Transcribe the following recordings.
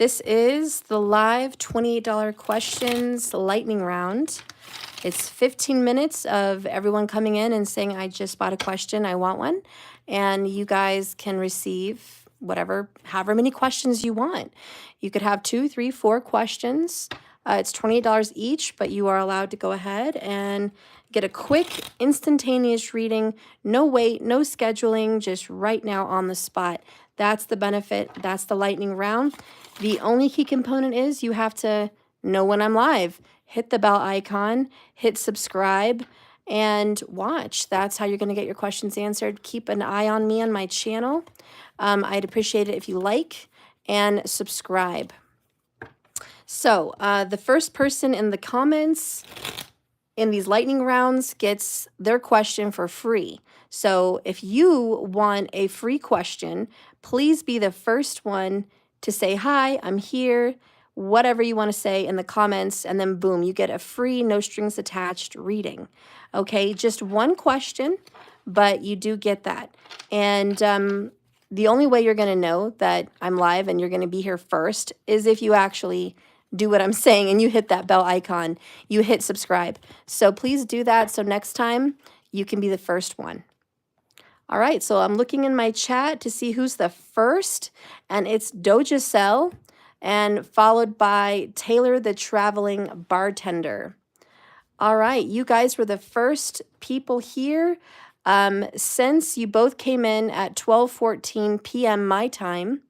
This is the live $28 questions lightning round. It's 15 minutes of everyone coming in and saying, I just bought a question, I want one. And you guys can receive however many questions you want. You could have 2, 3, 4 questions. It's $28 each, but you are allowed to go ahead and get a quick, instantaneous reading. No wait, no scheduling, just right now on the spot. That's the benefit. That's the lightning round. The only key component is you have to know when I'm live. Hit the bell icon, hit subscribe, and watch. That's how you're going to get your questions answered. Keep an eye on me on my channel. I'd appreciate it if you like and subscribe. So the first person in the comments in these lightning rounds gets their question for free. So if you want a free question, please be the first one to say, hi, I'm here, whatever you want to say in the comments, and then boom, you get a free, no strings attached reading. Okay, just one question, but you do get that. And the only way you're going to know that I'm live and you're going to be here first is if you actually do what I'm saying and you hit that bell icon, you hit subscribe. So please do that so next time you can be the first one. All right, so I'm looking in my chat to see who's the first, and it's Doja Cell, and followed by Taylor the Traveling Bartender. All right, you guys were the first people here. Since you both came in at 12:14 p.m. my time,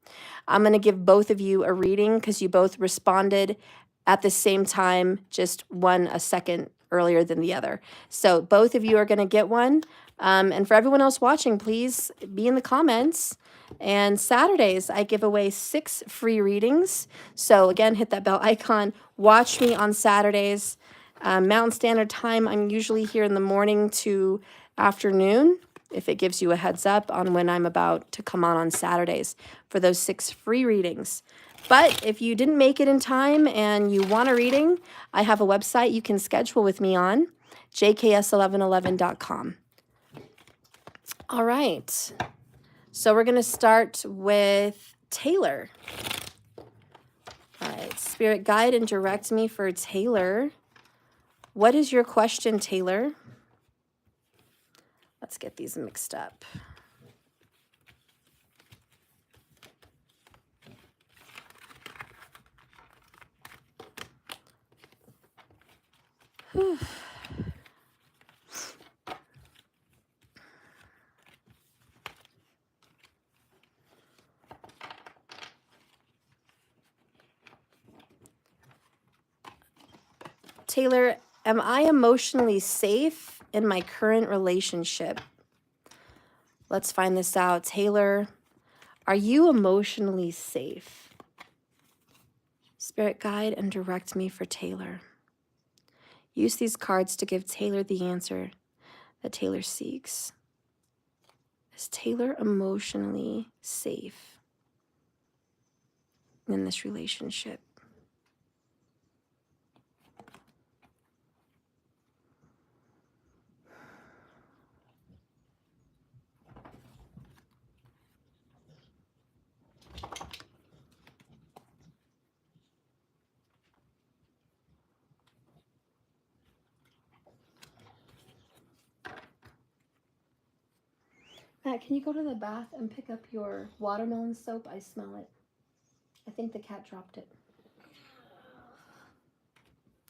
I'm going to give both of you a reading because you both responded at the same time, just one a second earlier than the other. So both of you are going to get one. And for everyone else watching, please be in the comments. And Saturdays, I give away 6 free readings. So again, hit that bell icon. Watch me on Saturdays. Mountain Standard Time, I'm usually here in the morning to afternoon, if it gives you a heads up on when I'm about to come on Saturdays for those 6 free readings. But if you didn't make it in time and you want a reading, I have a website you can schedule with me on, jks1111.com. All right, so we're going to start with Taylor. All right, Spirit, guide and direct me for Taylor. What is your question, Taylor? Let's get these mixed up. Whew. Taylor, am I emotionally safe in my current relationship? Let's find this out. Taylor, are you emotionally safe? Spirit, guide and direct me for Taylor. Use these cards to give Taylor the answer that Taylor seeks. Is Taylor emotionally safe in this relationship? Matt, can you go to the bath and pick up your watermelon soap? I smell it. I think the cat dropped it.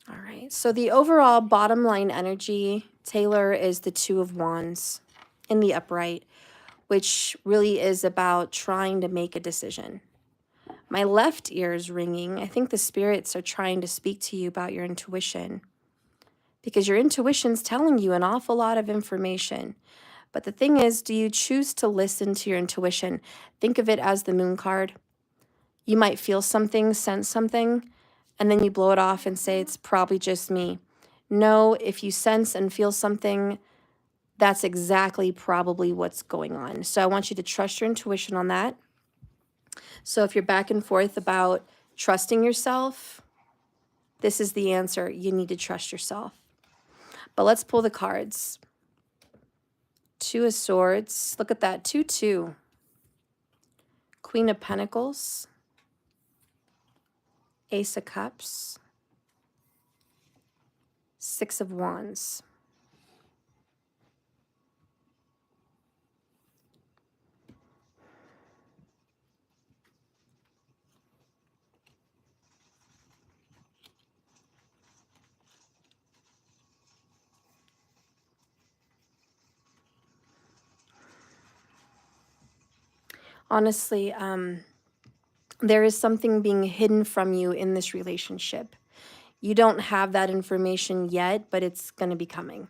All right, so the overall bottom line energy, Taylor, is the 2 of Wands in the upright, which really is about trying to make a decision. My left ear is ringing. I think the spirits are trying to speak to you about your intuition, because your intuition's telling you an awful lot of information. But the thing is, do you choose to listen to your intuition? Think of it as the moon card. You might feel something, sense something, and then you blow it off and say, it's probably just me. No, if you sense and feel something, that's exactly probably what's going on. So I want you to trust your intuition on that. So if you're back and forth about trusting yourself, this is the answer. You need to trust yourself. But let's pull the cards. 2 of Swords. Look at that. 2-2. Queen of Pentacles. Ace of Cups, Six of Wands. Honestly, there is something being hidden from you in this relationship. You don't have that information yet, but it's going to be coming.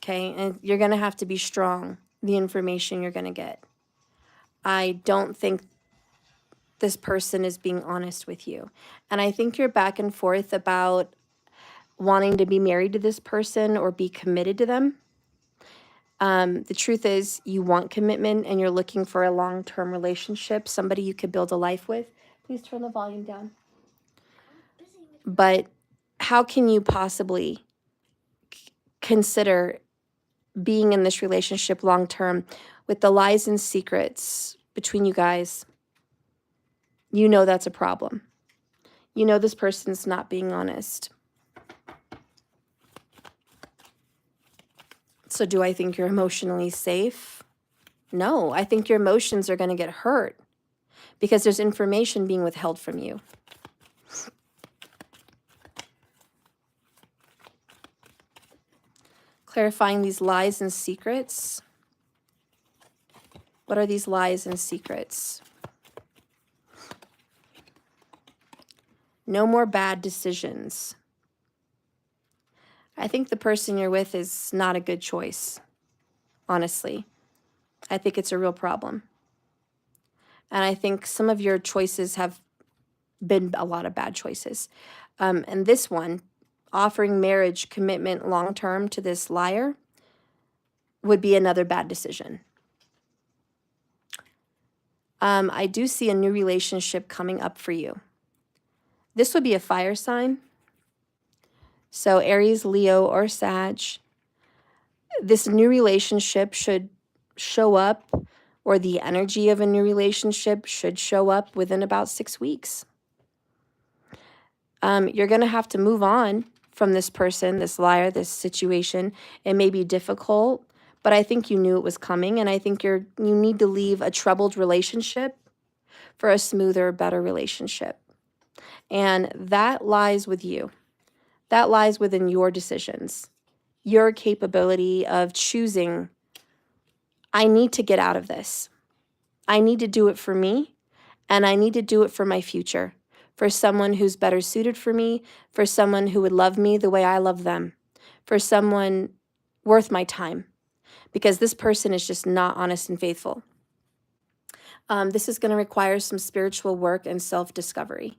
Okay? And you're going to have to be strong, the information you're going to get. I don't think this person is being honest with you. And I think you're back and forth about wanting to be married to this person or be committed to them. The truth is you want commitment and you're looking for a long-term relationship, somebody you could build a life with. Please turn the volume down. But how can you possibly consider being in this relationship long-term with the lies and secrets between you guys? You know that's a problem. You know this person's not being honest. So do I think you're emotionally safe? No, I think your emotions are going to get hurt because there's information being withheld from you. Clarifying these lies and secrets. What are these lies and secrets? No more bad decisions. I think the person you're with is not a good choice, honestly. I think it's a real problem. And I think some of your choices have been a lot of bad choices. And this one, offering marriage commitment long-term to this liar, would be another bad decision. I do see a new relationship coming up for you. This would be a fire sign. So Aries, Leo, or Sag. This new relationship should show up, or the energy of a new relationship should show up within about 6 weeks. You're going to have to move on from this person, this liar, this situation. It may be difficult, but I think you knew it was coming, and I think you need to leave a troubled relationship for a smoother, better relationship. And that lies with you. That lies within your decisions, your capability of choosing, I need to get out of this. I need to do it for me, and I need to do it for my future, for someone who's better suited for me, for someone who would love me the way I love them, for someone worth my time, because this person is just not honest and faithful. This is going to require some spiritual work and self-discovery.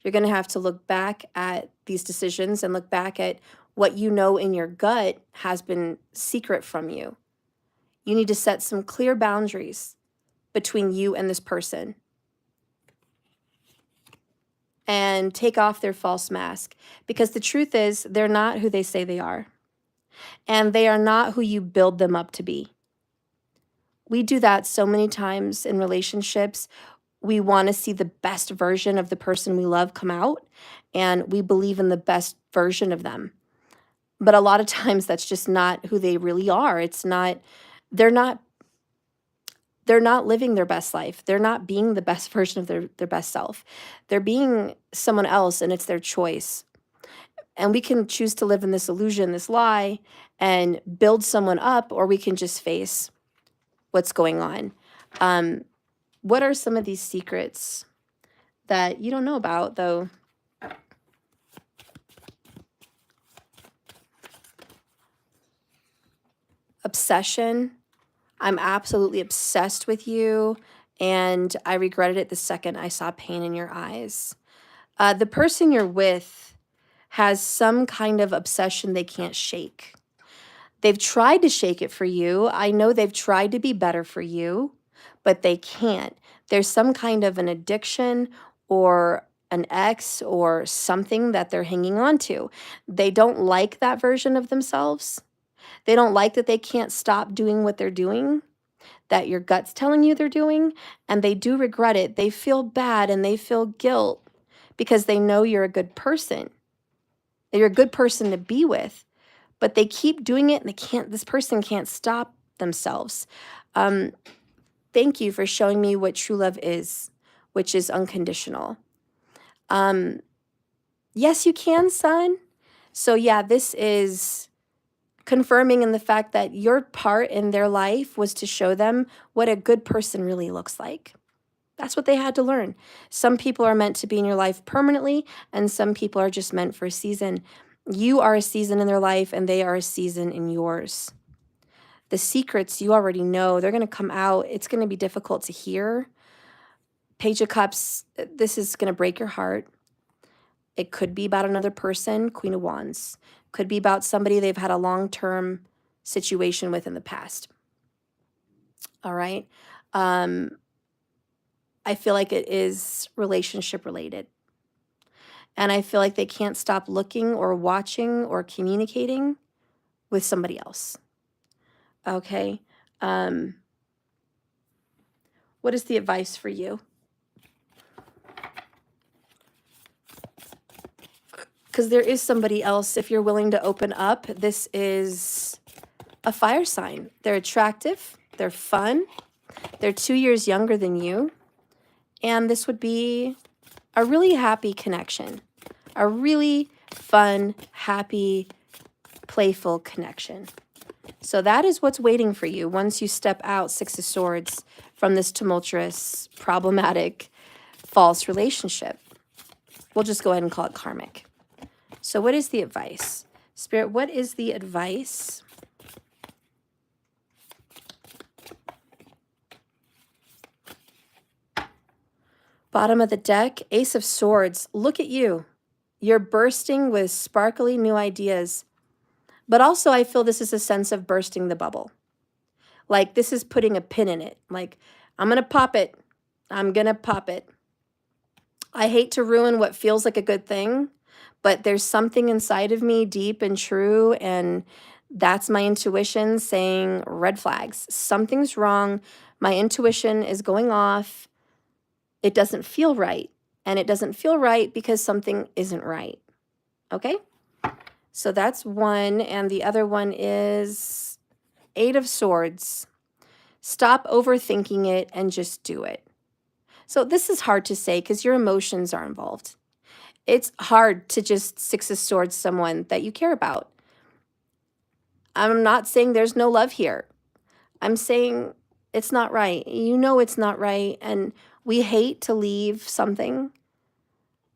You're going to have to look back at these decisions and look back at what you know in your gut has been secret from you. You need to set some clear boundaries between you and this person and take off their false mask, because the truth is they're not who they say they are, and they are not who you build them up to be. We do that so many times in relationships. We want to see the best version of the person we love come out, and we believe in the best version of them. But a lot of times that's just not who they really are. They're not living their best life. They're not being the best version of their best self. They're being someone else, and it's their choice. And we can choose to live in this illusion, this lie, and build someone up, or we can just face what's going on. What are some of these secrets that you don't know about, though? Obsession. I'm absolutely obsessed with you, and I regretted it the second I saw pain in your eyes. The person you're with has some kind of obsession they can't shake. They've tried to shake it for you. I know they've tried to be better for you, but they can't. There's some kind of an addiction or an ex or something that they're hanging on to. They don't like that version of themselves. They don't like that they can't stop doing what they're doing, that your gut's telling you they're doing, and they do regret it. They feel bad and they feel guilt because they know you're a good person. You're a good person to be with, but they keep doing it and this person can't stop themselves. Thank you for showing me what true love is, which is unconditional. Yes, you can, son. So yeah, this is confirming in the fact that your part in their life was to show them what a good person really looks like. That's what they had to learn. Some people are meant to be in your life permanently, and some people are just meant for a season. You are a season in their life, and they are a season in yours. The secrets you already know, they're going to come out. It's going to be difficult to hear. Page of Cups, this is going to break your heart. It could be about another person, Queen of Wands. Could be about somebody they've had a long-term situation with in the past. All right. I feel like it is relationship related. And I feel like they can't stop looking or watching or communicating with somebody else. Okay. What is the advice for you? Because there is somebody else, if you're willing to open up. This is a fire sign. They're attractive. They're fun. They're 2 years younger than you. And this would be a really happy connection. A really fun, happy, playful connection. So that is what's waiting for you once you step out, Six of Swords, from this tumultuous, problematic, false relationship. We'll just go ahead and call it karmic. So what is the advice? Spirit, what is the advice? Bottom of the deck, Ace of Swords. Look at you. You're bursting with sparkly new ideas. But also I feel this is a sense of bursting the bubble. Like this is putting a pin in it. Like, I'm going to pop it. I'm going to pop it. I hate to ruin what feels like a good thing, but there's something inside of me deep and true, and that's my intuition saying red flags. Something's wrong. My intuition is going off. It doesn't feel right. And it doesn't feel right because something isn't right. Okay? So that's one. And the other one is Eight of Swords. Stop overthinking it and just do it. So this is hard to say because your emotions are involved. It's hard to just Six of Swords someone that you care about. I'm not saying there's no love here. I'm saying it's not right. You know it's not right. And we hate to leave something.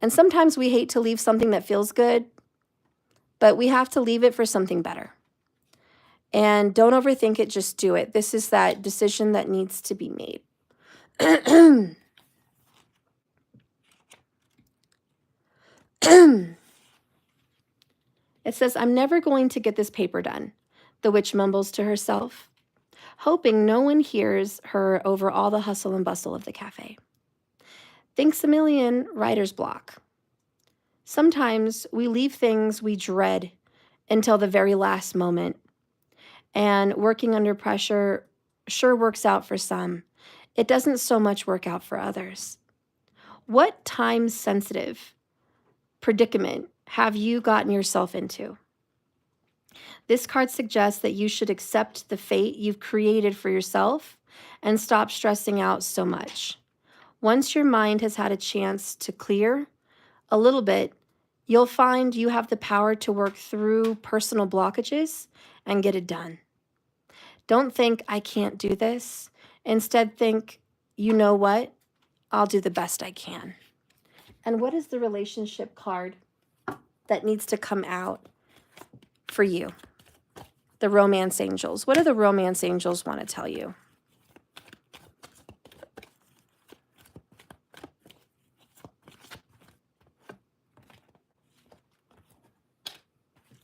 And sometimes we hate to leave something that feels good, but we have to leave it for something better. And don't overthink it, just do it. This is that decision that needs to be made. It says, I'm never going to get this paper done, the witch mumbles to herself, hoping no one hears her over all the hustle and bustle of the cafe. Thinks a million, writer's block. Sometimes we leave things we dread until the very last moment. And working under pressure sure works out for some. It doesn't so much work out for others. What time-sensitive predicament have you gotten yourself into? This card suggests that you should accept the fate you've created for yourself and stop stressing out so much. Once your mind has had a chance to clear a little bit, you'll find you have the power to work through personal blockages and get it done. Don't think, I can't do this. Instead, think, you know what? I'll do the best I can. And what is the relationship card that needs to come out for you? The romance angels. What do the romance angels want to tell you?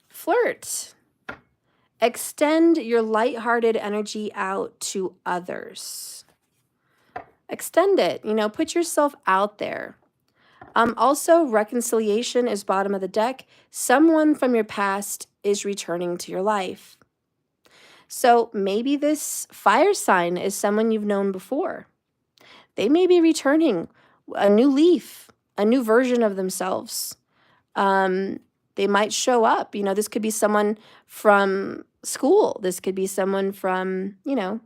Flirt. Extend your lighthearted energy out to others. Extend it, put yourself out there. Also, reconciliation is bottom of the deck. Someone from your past is returning to your life. So maybe this fire sign is someone you've known before. They may be returning, a new leaf, a new version of themselves. They might show up. You know, this could be someone from school. This could be someone from, you know,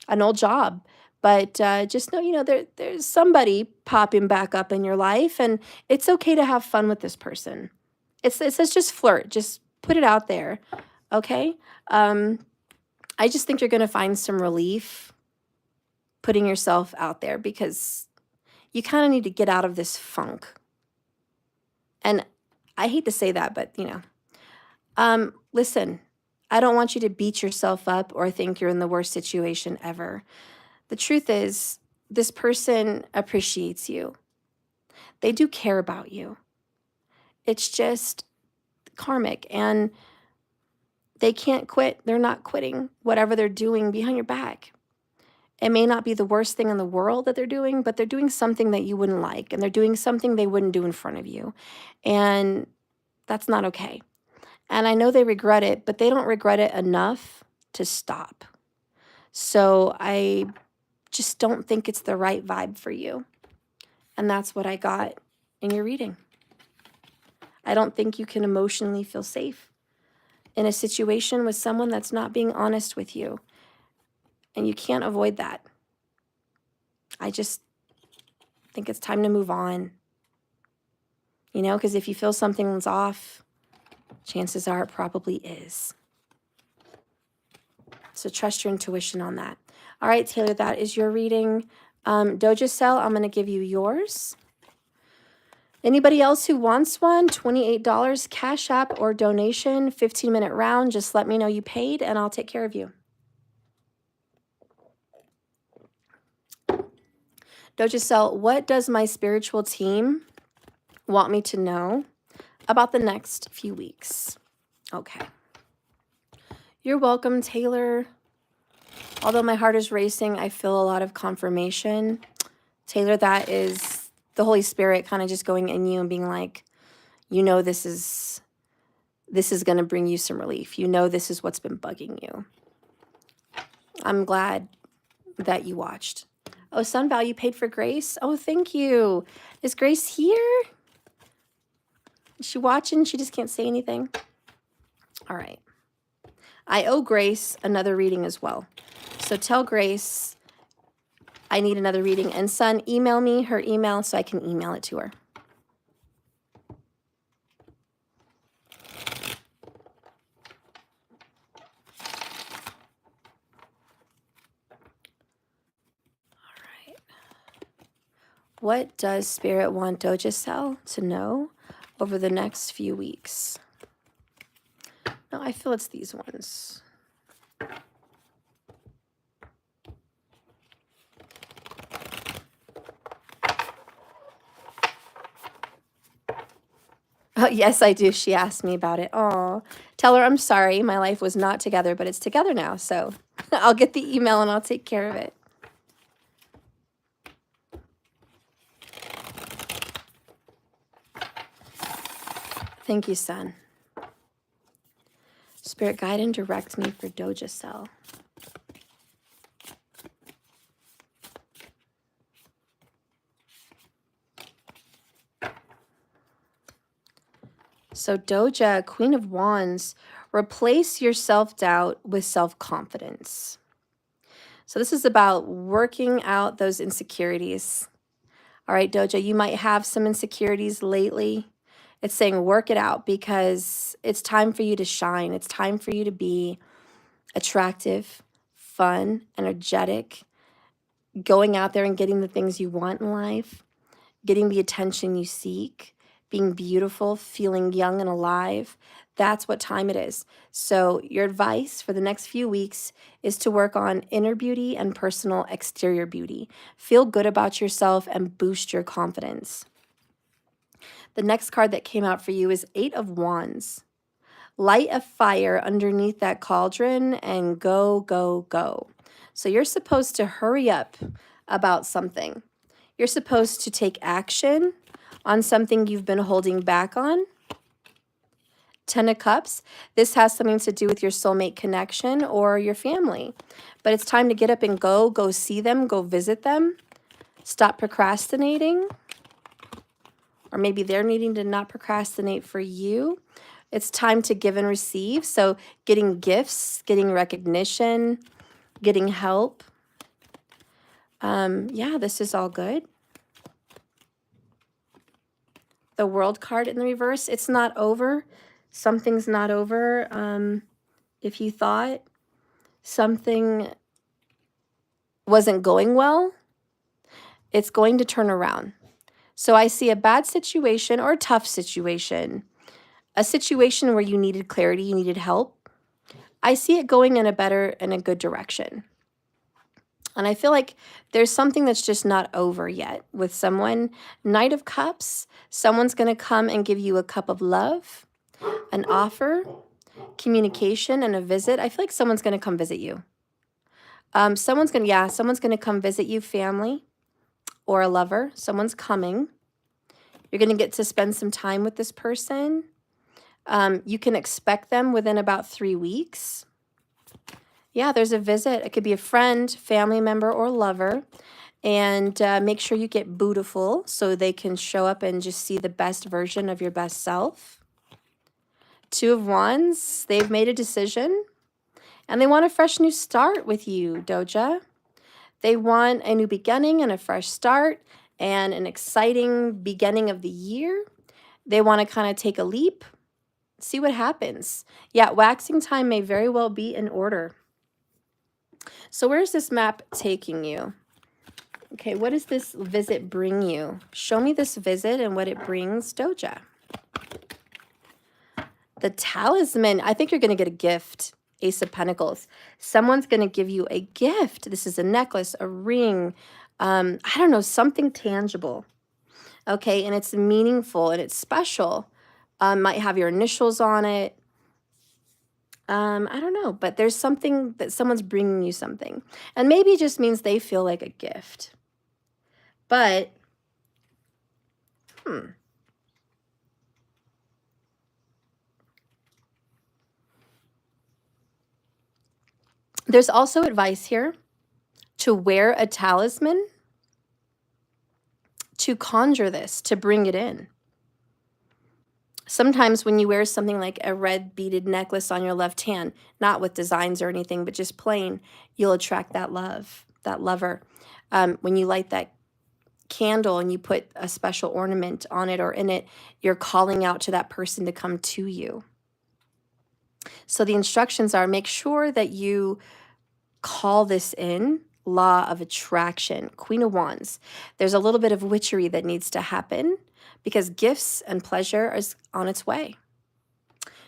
an old job. But just know, you know, there's somebody popping back up in your life, and it's okay to have fun with this person. It says just flirt. Just put it out there, okay? I just think you're going to find some relief putting yourself out there, because you kind of need to get out of this funk. And I hate to say that, but, you know, listen, I don't want you to beat yourself up or think you're in the worst situation ever. The truth is, this person appreciates you. They do care about you. It's just karmic, and they can't quit. They're not quitting whatever they're doing behind your back. It may not be the worst thing in the world that they're doing, but they're doing something that you wouldn't like, and they're doing something they wouldn't do in front of you. And that's not okay. And I know they regret it, but they don't regret it enough to stop. So I just don't think it's the right vibe for you. And that's what I got in your reading. I don't think you can emotionally feel safe in a situation with someone that's not being honest with you. And you can't avoid that. I just think it's time to move on. You know, because if you feel something's off, chances are it probably is. So trust your intuition on that. All right, Taylor, that is your reading. Doja Cell, I'm going to give you yours. Anybody else who wants one, $28, Cash App or donation, 15-minute round. Just let me know you paid, and I'll take care of you. Doja Cell, what does my spiritual team want me to know about the next few weeks? Okay. You're welcome, Taylor. Although my heart is racing, I feel a lot of confirmation. Taylor, that is the Holy Spirit kind of just going in you and being like, you know, this is going to bring you some relief. You know, this is what's been bugging you. I'm glad that you watched. Oh, Sunval, you paid for Grace? Oh, thank you. Is Grace here? Is she watching? She just can't say anything. All right. I owe Grace another reading as well. So tell Grace I need another reading. And Sun, email me her email so I can email it to her. All right. What does Spirit want Doja Cell to know over the next few weeks? No, I feel it's these ones. Oh, yes, I do. She asked me about it. Oh, tell her I'm sorry. My life was not together, but it's together now. So I'll get the email and I'll take care of it. Thank you, Son. Spirit, guide and direct me for Doja Cell. So Doja, Queen of Wands, replace your self-doubt with self-confidence. So this is about working out those insecurities. All right, Doja, you might have some insecurities lately. It's saying work it out because it's time for you to shine. It's time for you to be attractive, fun, energetic, going out there and getting the things you want in life, getting the attention you seek, being beautiful, feeling young and alive. That's what time it is. So your advice for the next few weeks is to work on inner beauty and personal exterior beauty. Feel good about yourself and boost your confidence. The next card that came out for you is 8 of Wands. Light a fire underneath that cauldron and go, go, go. So you're supposed to hurry up about something. You're supposed to take action on something you've been holding back on. 10 of Cups. This has something to do with your soulmate connection or your family. But it's time to get up and go see them, go visit them. Stop procrastinating. or maybe they're needing to not procrastinate for you. It's time to give and receive. So getting gifts, getting recognition, getting help. Yeah, this is all good. The World card in the reverse, it's not over. Something's not over. If you thought something wasn't going well, it's going to turn around. So I see a bad situation or a tough situation, a situation where you needed clarity, you needed help. I see it going in a good direction. And I feel like there's something that's just not over yet with someone. Knight of Cups, someone's going to come and give you a cup of love, an offer, communication, and a visit. I feel like someone's going to come visit you. Someone's going to come visit you, family or a lover. Someone's coming. You're going to get to spend some time with this person. You can expect them within about 3 weeks. Yeah, there's a visit. It could be a friend, family member, or lover. And make sure you get beautiful so they can show up and just see the best version of your best self. 2 of Wands, they've made a decision. And they want a fresh new start with you, Doja. They want a new beginning and a fresh start and an exciting beginning of the year. They want to kind of take a leap, see what happens. Yeah, waxing time may very well be in order. So where's this map taking you? Okay, what does this visit bring you? Show me this visit and what it brings, Doja. The Talisman. I think you're going to get a gift. Ace of Pentacles. Someone's going to give you a gift. This is a necklace, a ring, I don't know, something tangible. Okay, and it's meaningful and it's special. Might have your initials on it. I don't know, but there's something that someone's bringing you something. And maybe it just means they feel like a gift. But, There's also advice here to wear a talisman, to conjure this, to bring it in. Sometimes when you wear something like a red beaded necklace on your left hand, not with designs or anything, but just plain, you'll attract that love, that lover. When you light that candle and you put a special ornament on it or in it, you're calling out to that person to come to you. So the instructions are, make sure that you call this in. Law of attraction, Queen of Wands. There's a little bit of witchery that needs to happen because gifts and pleasure is on its way.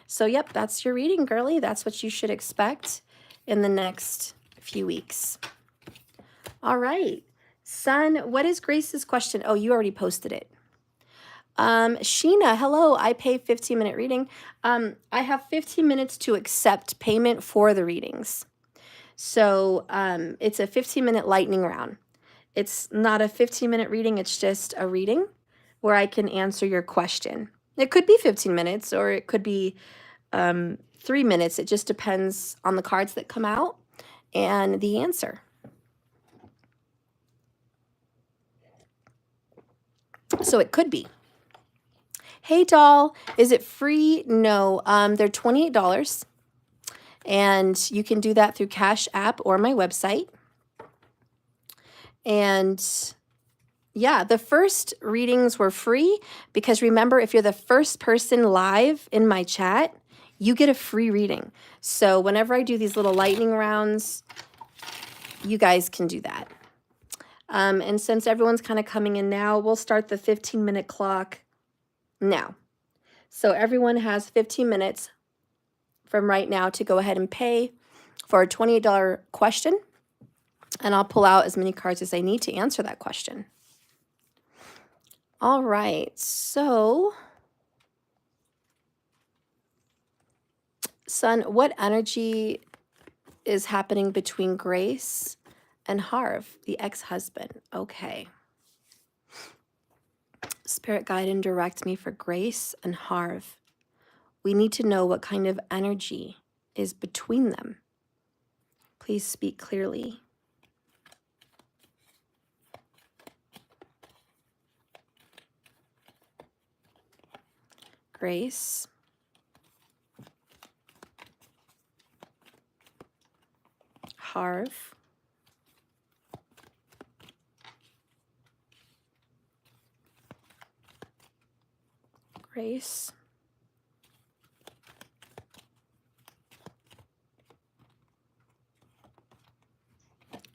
So yep, that's your reading, girly. That's what you should expect in the next few weeks. All right. Sun, what is Grace's question? Oh, you already posted it. Sheena, hello. I pay 15-minute reading. I have 15 minutes to accept payment for the readings. So it's a 15-minute lightning round. It's not a 15-minute reading. It's just a reading where I can answer your question. It could be 15 minutes or it could be 3 minutes. It just depends on the cards that come out and the answer. So it could be. Hey, doll, is it free? No, they're $28. And you can do that through Cash App or my website. And yeah, the first readings were free because remember, if you're the first person live in my chat, you get a free reading. So whenever I do these little lightning rounds, you guys can do that. And since everyone's kind of coming in now, we'll start the 15-minute clock now. So everyone has 15 minutes from right now to go ahead and pay for a $28 question. And I'll pull out as many cards as I need to answer that question. All right, so Sun, what energy is happening between Grace and Harv, the ex-husband? Okay. Spirit guide and direct me for Grace and Harv. We need to know what kind of energy is between them. Please speak clearly. Grace, Harv, Grace,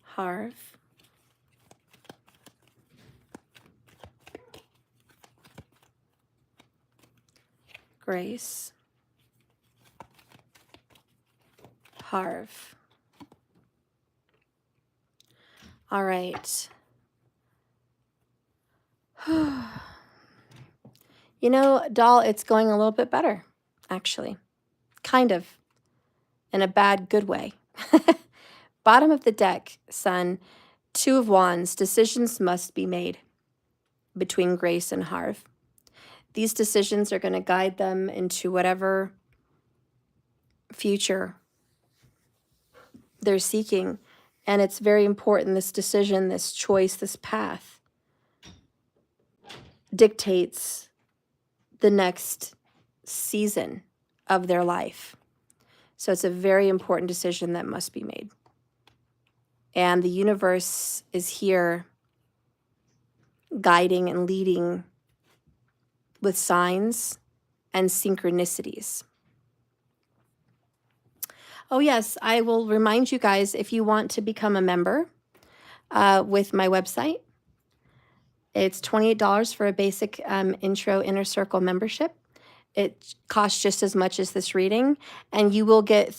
Harv, Grace, Harv. All right. You know, doll, it's going a little bit better, actually. Kind of. In a bad, good way. Bottom of the deck, son. 2 of Wands. Decisions must be made between Grace and Harv. These decisions are going to guide them into whatever future they're seeking. And it's very important, this decision, this choice, this path dictates the next season of their life. So it's a very important decision that must be made. And the universe is here guiding and leading with signs and synchronicities. Oh yes, I will remind you guys, if you want to become a member with my website, it's $28 for a basic intro inner circle membership. It costs just as much as this reading, and you will get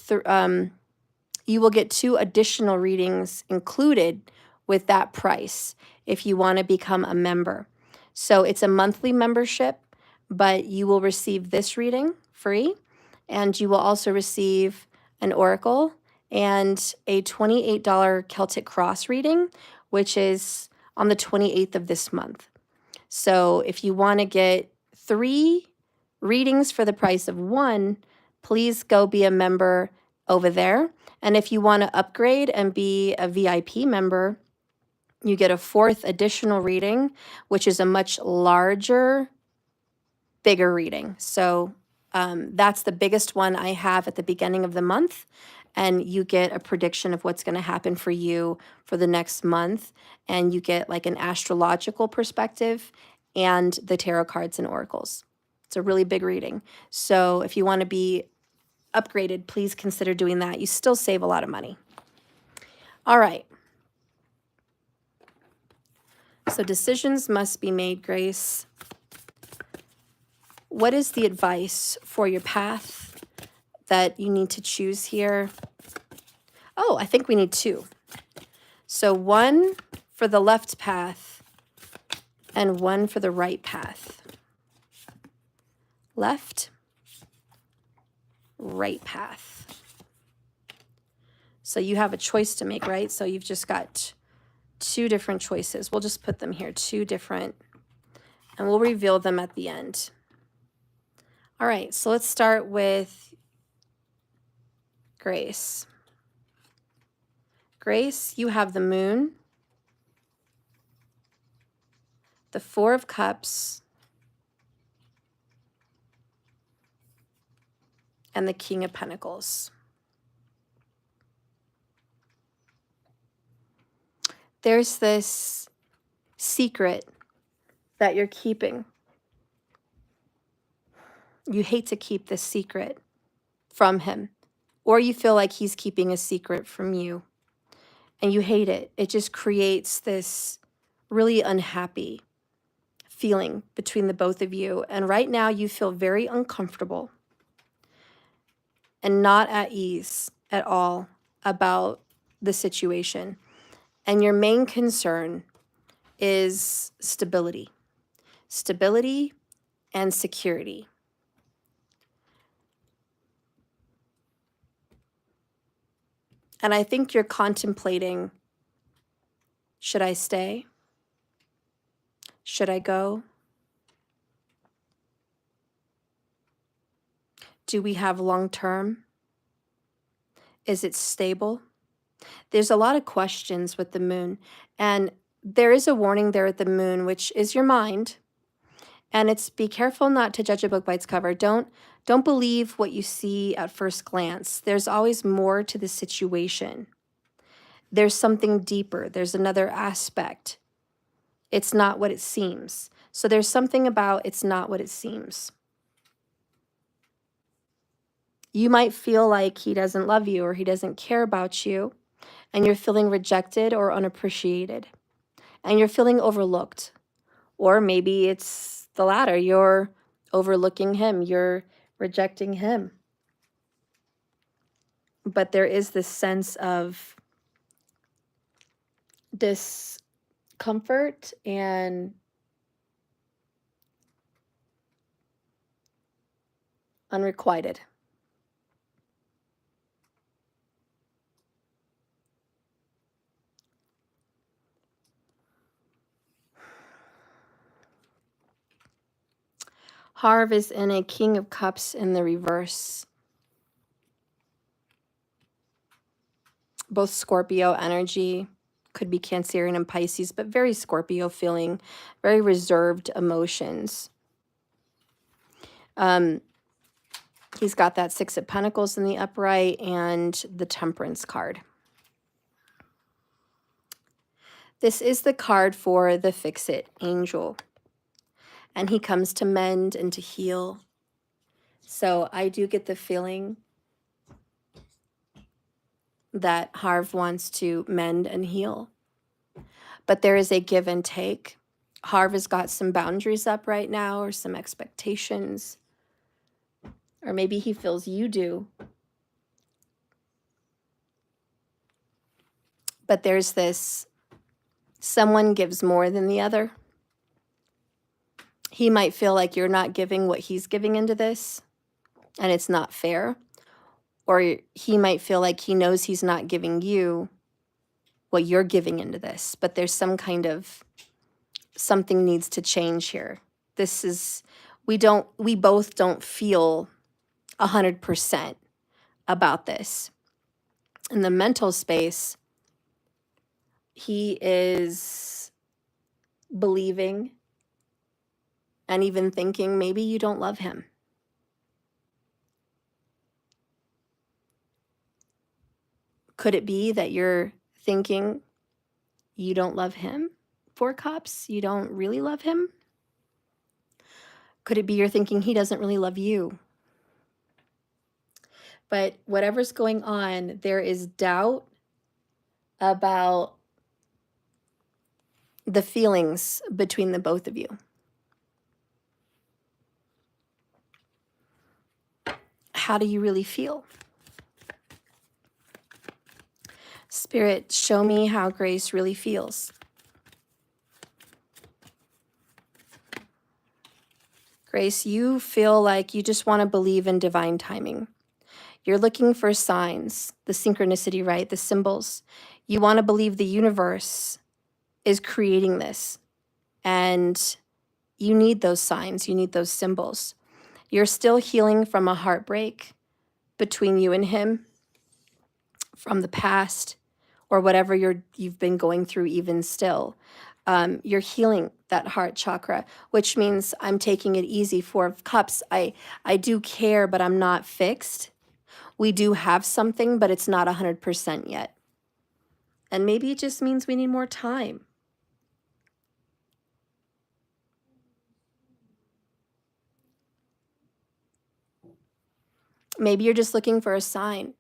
2 additional readings included with that price if you want to become a member. So it's a monthly membership, but you will receive this reading free, and you will also receive an oracle and a $28 Celtic Cross reading, which is on the 28th of this month. So if you want to get 3 readings for the price of 1, please go be a member over there. And if you want to upgrade and be a VIP member, you get a 4th additional reading, which is a much larger, bigger reading. So that's the biggest one I have at the beginning of the month. And you get a prediction of what's going to happen for you for the next month. And you get like an astrological perspective and the tarot cards and oracles. It's a really big reading. So if you want to be upgraded, please consider doing that. You still save a lot of money. All right. So decisions must be made, Grace. What is the advice for your path that you need to choose here? Oh, I think we need 2. So 1 for the left path and 1 for the right path. Left, right path. So you have a choice to make, right? So you've just got 2 different choices. We'll just put them here, 2 different, and we'll reveal them at the end. All right, so let's start with Grace. Grace, you have the Moon, the 4 of Cups, and the King of Pentacles. There's this secret that you're keeping. You hate to keep this secret from him, or you feel like he's keeping a secret from you, and you hate it. It just creates this really unhappy feeling between the both of you. And right now you feel very uncomfortable and not at ease at all about the situation. And your main concern is stability and security. And I think you're contemplating, should I stay? Should I go? Do we have long-term? Is it stable? There's a lot of questions with the Moon, and there is a warning there at the Moon, which is your mind. And it's be careful not to judge a book by its cover. Don't believe what you see at first glance. There's always more to the situation. There's something deeper. There's another aspect. It's not what it seems. So there's something about it's not what it seems. You might feel like he doesn't love you or he doesn't care about you, and you're feeling rejected or unappreciated, and you're feeling overlooked. Or maybe it's the latter. You're overlooking him. You're rejecting him. But there is this sense of discomfort and unrequited. Harv is in a King of Cups in the reverse. Both Scorpio energy, could be Cancerian and Pisces, but very Scorpio feeling, very reserved emotions. He's got that Six of Pentacles in the upright and the Temperance card. This is the card for the Fix-It angel. And he comes to mend and to heal. So I do get the feeling that Harv wants to mend and heal. But there is a give and take. Harv has got some boundaries up right now, or some expectations. Or maybe he feels you do. But there's this, someone gives more than the other. He might feel like you're not giving what he's giving into this, and it's not fair. Or he might feel like he knows he's not giving you what you're giving into this, but there's some kind of, something needs to change here. This is, we both don't feel 100% about this. In the mental space, he is believing and even thinking maybe you don't love him. Could it be that you're thinking you don't love him? Four Cups, you don't really love him? Could it be you're thinking he doesn't really love you? But whatever's going on, there is doubt about the feelings between the both of you. How do you really feel? Spirit, show me how Grace really feels. Grace, you feel like you just want to believe in divine timing. You're looking for signs, the synchronicity, right? The symbols. You want to believe the universe is creating this. And you need those signs. You need those symbols. You're still healing from a heartbreak between you and him from the past, or whatever you've been going through even still. You're healing that heart chakra, which means I'm taking it easy. Four of Cups, I do care, but I'm not fixed. We do have something, but it's not 100% yet. And maybe it just means we need more time. Maybe you're just looking for a sign.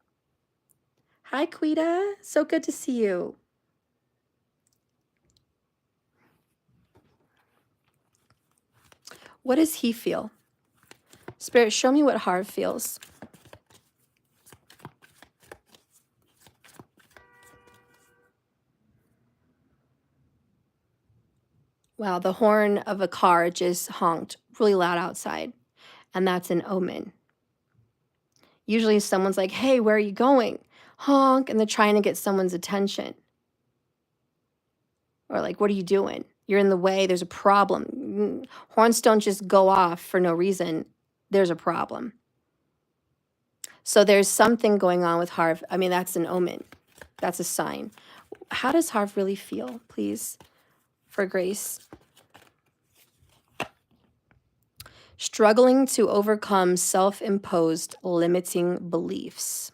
Hi, Quita. So good to see you. What does he feel? Spirit, show me what Harv feels. Wow, the horn of a car just honked really loud outside, and that's an omen. Usually someone's like, hey, where are you going? Honk, and they're trying to get someone's attention. Or like, what are you doing? You're in the way, there's a problem. Horns don't just go off for no reason. There's a problem. So there's something going on with Harv. I mean, that's an omen. That's a sign. How does Harv really feel, please, for Grace? Struggling to overcome self-imposed limiting beliefs.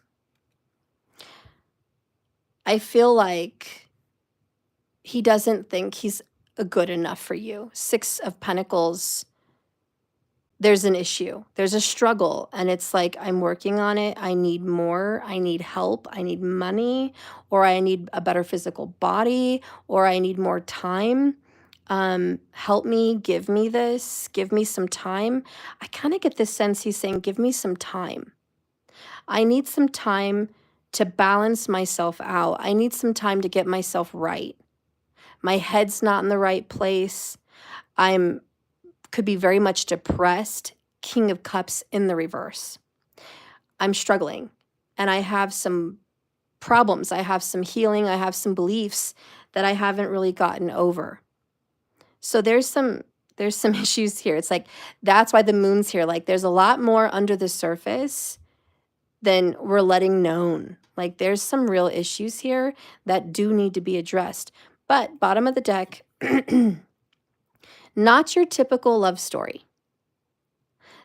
I feel like he doesn't think he's good enough for you. 6 of Pentacles, there's an issue. There's a struggle, and it's like, I'm working on it. I need more. I need help. I need money, or I need a better physical body, or I need more time. Help me, give me this, give me some time. I kind of get this sense he's saying, give me some time. I need some time to balance myself out. I need some time to get myself right. My head's not in the right place. Could be very much depressed. King of Cups in the reverse. I'm struggling, and I have some problems. I have some healing. I have some beliefs that I haven't really gotten over. So there's some issues here. It's like, that's why the moon's here. Like, there's a lot more under the surface than we're letting known. Like, there's some real issues here that do need to be addressed. But bottom of the deck, not your typical love story.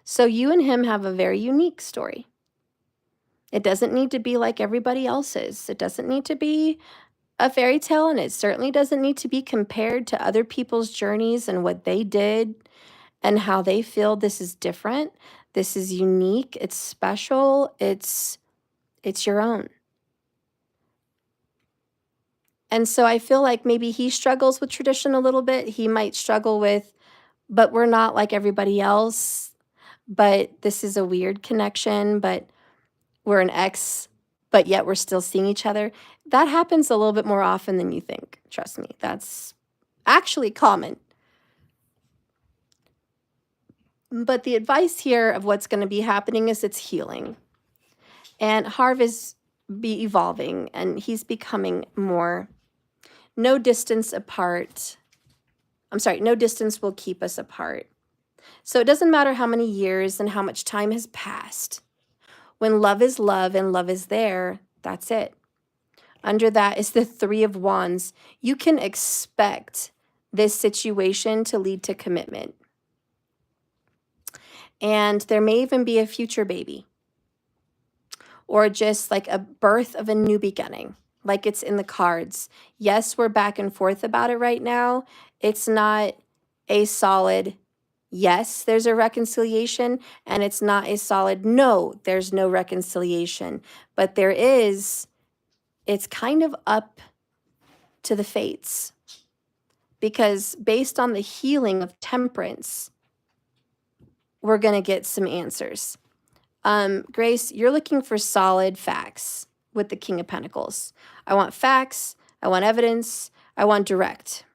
So you and him have a very unique story. It doesn't need to be like everybody else's. It doesn't need to be a fairy tale, and it certainly doesn't need to be compared to other people's journeys and what they did and how they feel. This is different. This is unique. It's special. It's your own. And so I feel like maybe he struggles with tradition a little bit. He might struggle with, but we're not like everybody else. But this is a weird connection, but we're an ex, but yet we're still seeing each other. That happens a little bit more often than you think. Trust me, that's actually common. But the advice here of what's going to be happening is it's healing. And Harv is evolving, and he's becoming more. No distance apart. I'm sorry, no distance will keep us apart. So it doesn't matter how many years and how much time has passed. When love is love and love is there, that's it. Under that is the 3 of Wands. You can expect this situation to lead to commitment. And there may even be a future baby, or just like a birth of a new beginning, like it's in the cards. Yes, we're back and forth about it right now. It's not a solid yes, there's a reconciliation, and it's not a solid no, there's no reconciliation. But there is, it's kind of up to the fates, because based on the healing of Temperance, we're going to get some answers. Grace, you're looking for solid facts with the King of Pentacles. I want facts. I want evidence. I want direct.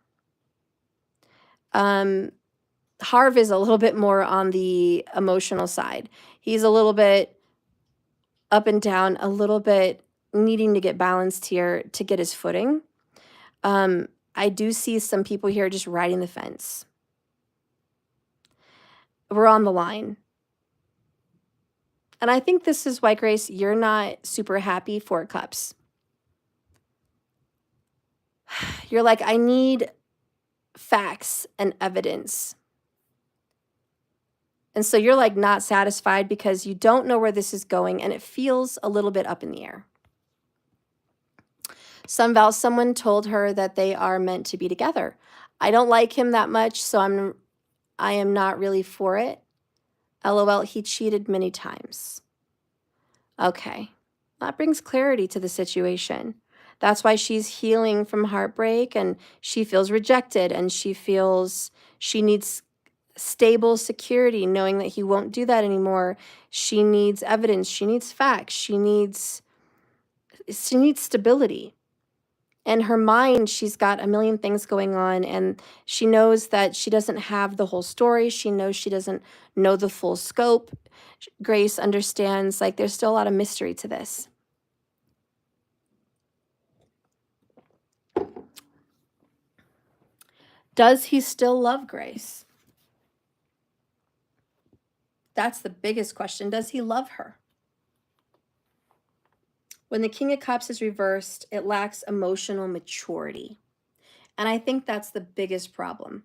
Harv is a little bit more on the emotional side. He's a little bit up and down, a little bit needing to get balanced here to get his footing. I do see some people here just riding the fence. We're on the line. And I think this is why, Grace, you're not super happy for Cups. You're like, I need facts and evidence. And so you're like not satisfied because you don't know where this is going, and it feels a little bit up in the air. Someone told her that they are meant to be together. I don't like him that much, so I am not really for it. LOL, he cheated many times. Okay, that brings clarity to the situation. That's why she's healing from heartbreak, and she feels rejected, and she feels she needs stable security, knowing that he won't do that anymore. She needs evidence. She needs facts. She needs stability. In her mind, she's got a million things going on, and she knows that she doesn't have the whole story. She knows she doesn't know the full scope. Grace understands, like, there's still a lot of mystery to this. Does he still love Grace? That's the biggest question. Does he love her? When the King of Cups is reversed, it lacks emotional maturity. And I think that's the biggest problem.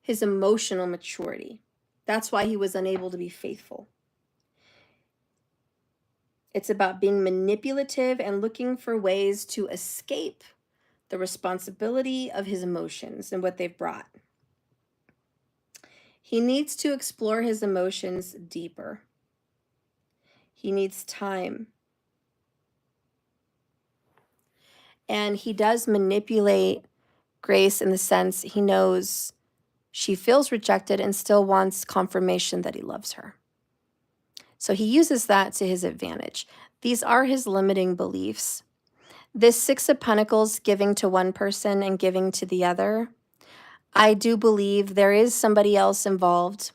His emotional maturity. That's why he was unable to be faithful. It's about being manipulative and looking for ways to escape the responsibility of his emotions and what they've brought. He needs to explore his emotions deeper. He needs time. And he does manipulate Grace in the sense he knows she feels rejected and still wants confirmation that he loves her. So he uses that to his advantage. These are his limiting beliefs. This Six of Pentacles, giving to one person and giving to the other, I do believe there is somebody else involved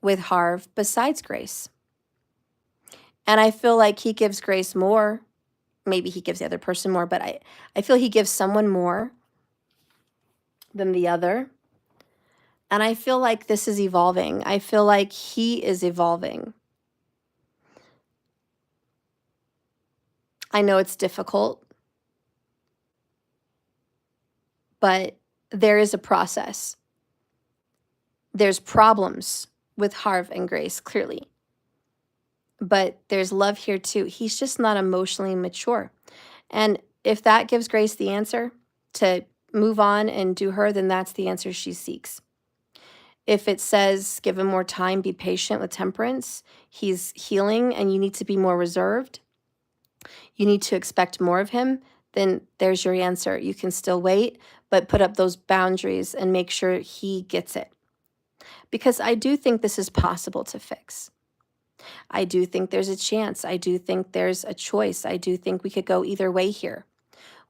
with Harv besides Grace. And I feel like he gives Grace more. Maybe he gives the other person more, but I feel he gives someone more than the other. And I feel like this is evolving. I feel like he is evolving. I know it's difficult, but there is a process. There's problems with Harv and Grace, clearly. But there's love here too. He's just not emotionally mature. And if that gives Grace the answer to move on and do her, then that's the answer she seeks. If it says give him more time, be patient with temperance, he's healing and you need to be more reserved, you need to expect more of him, then there's your answer. You can still wait, but put up those boundaries and make sure he gets it. Because I do think this is possible to fix. I do think there's a chance. I do think there's a choice. I do think we could go either way here.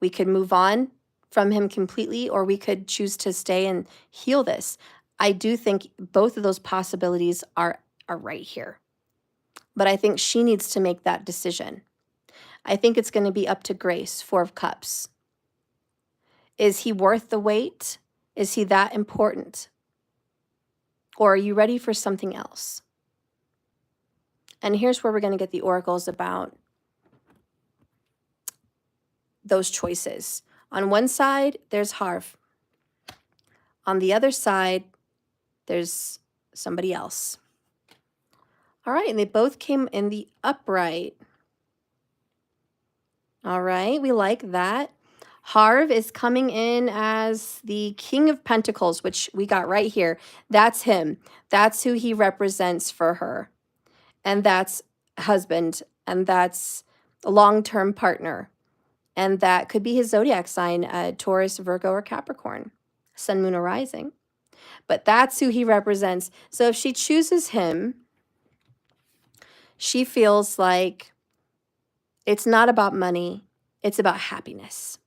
We could move on from him completely, or we could choose to stay and heal this. I do think both of those possibilities are right here. But I think she needs to make that decision. I think it's going to be up to Grace, Four of Cups. Is he worth the wait? Is he that important? Or are you ready for something else? And here's where we're going to get the oracles about those choices. On one side, there's Harv. On the other side, there's somebody else. All right, and they both came in the upright. All right, we like that. Harv is coming in as the King of Pentacles, which we got right here. That's him. That's who he represents for her. And that's husband, and that's a long-term partner. And that could be his zodiac sign, Taurus, Virgo, or Capricorn, Sun, Moon, or Rising. But that's who he represents. So if she chooses him, she feels like it's not about money, it's about happiness.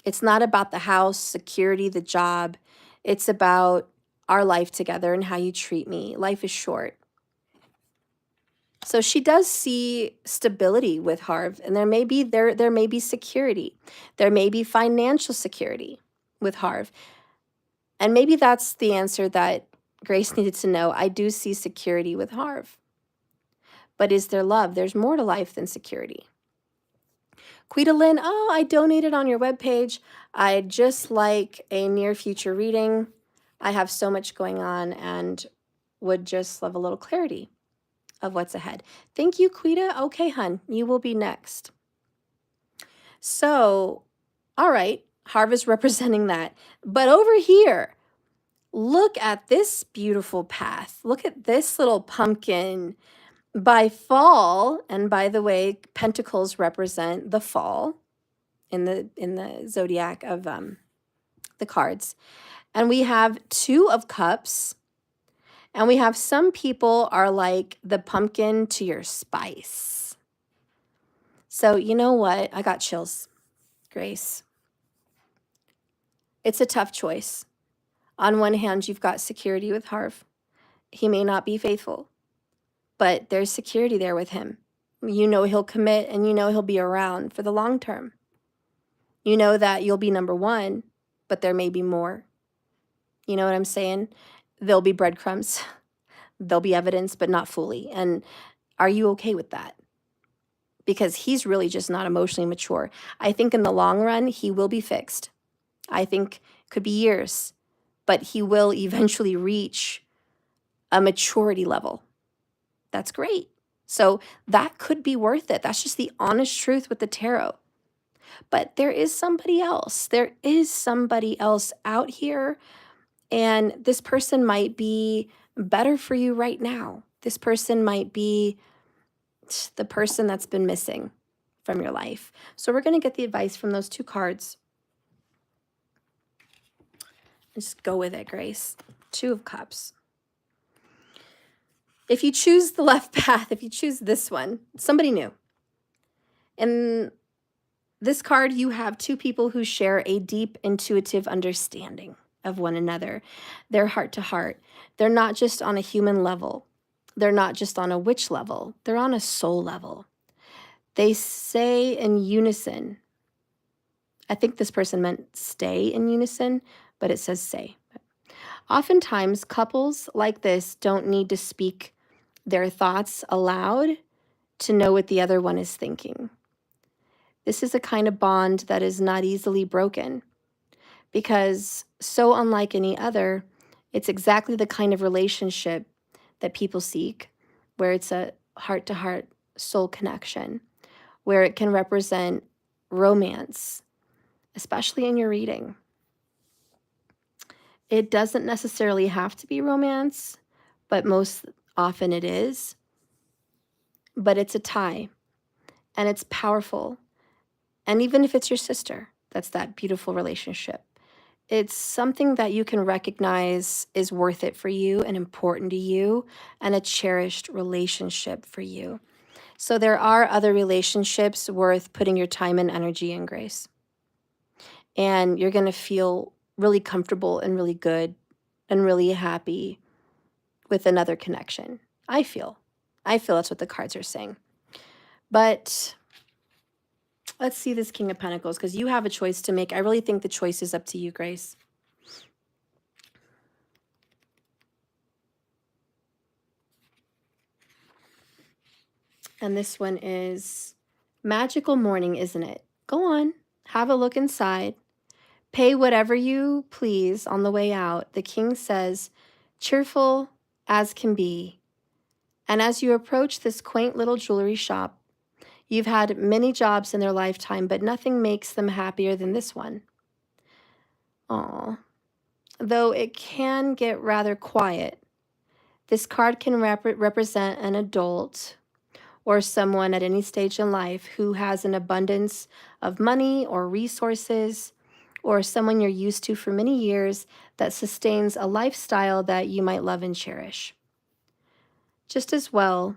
It's not about the house, security, the job. It's about our life together and how you treat me. Life is short. So she does see stability with Harv, and there may be security. There may be financial security with Harv. And maybe that's the answer that Grace needed to know. I do see security with Harv. But is there love? There's more to life than security. Quita Lynn, oh, I donated on your webpage. I'd just like a near future reading. I have so much going on and would just love a little clarity of what's ahead. Thank you, Quita. Okay, hun, you will be next. So, all right, Harv is representing that. But over here, look at this beautiful path. Look at this little pumpkin. By fall, and by the way, pentacles represent the fall in the zodiac of the cards. And we have Two of Cups. And we have some people are like the pumpkin to your spice. So you know what? I got chills, Grace. It's a tough choice. On one hand, you've got security with Harv. He may not be faithful, but there's security there with him. You know he'll commit, and you know he'll be around for the long term. You know that you'll be number one, but there may be more. You know what I'm saying? There'll be breadcrumbs. There'll be evidence, but not fully. And are you okay with that? Because he's really just not emotionally mature. I think in the long run, he will be fixed. I think it could be years, but he will eventually reach a maturity level. That's great. So that could be worth it. That's just the honest truth with the tarot. But there is somebody else. There is somebody else out here, and this person might be better for you right now. This person might be the person that's been missing from your life. So we're going to get the advice from those two cards. Just go with it, Grace. Two of Cups. If you choose the left path, if you choose this one, somebody new. In this card, you have two people who share a deep intuitive understanding of one another. They're heart to heart. They're not just on a human level. They're not just on a witch level. They're on a soul level. They say in unison. I think this person meant stay in unison, but it says say. Oftentimes, couples like this don't need to speak their thoughts aloud to know what the other one is thinking. This is a kind of bond that is not easily broken because, so unlike any other, it's exactly the kind of relationship that people seek, where it's a heart-to-heart soul connection, where it can represent romance, especially in your reading. It doesn't necessarily have to be romance, but most often it is. But it's a tie, and it's powerful. And even if it's your sister, that's that beautiful relationship. It's something that you can recognize is worth it for you and important to you, and a cherished relationship for you. So there are other relationships worth putting your time and energy in, Grace. And you're going to feel really comfortable and really good and really happy with another connection. I feel that's what the cards are saying. But let's see this King of Pentacles, because you have a choice to make. I really think the choice is up to you, Grace. And this one is magical morning, isn't it? Go on, have a look inside. Pay whatever you please on the way out. The king says, cheerful as can be. And as you approach this quaint little jewelry shop, you've had many jobs in their lifetime, but nothing makes them happier than this one. Aw. Though it can get rather quiet, this card can represent an adult or someone at any stage in life who has an abundance of money or resources, or someone you're used to for many years that sustains a lifestyle that you might love and cherish. Just as well,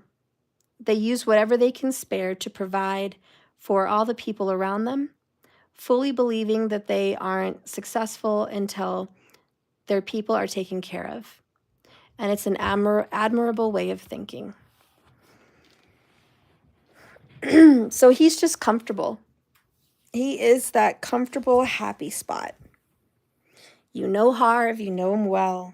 they use whatever they can spare to provide for all the people around them, fully believing that they aren't successful until their people are taken care of. And it's an admirable way of thinking. So he's just comfortable. He is that comfortable, happy spot. You know Harv, you know him well.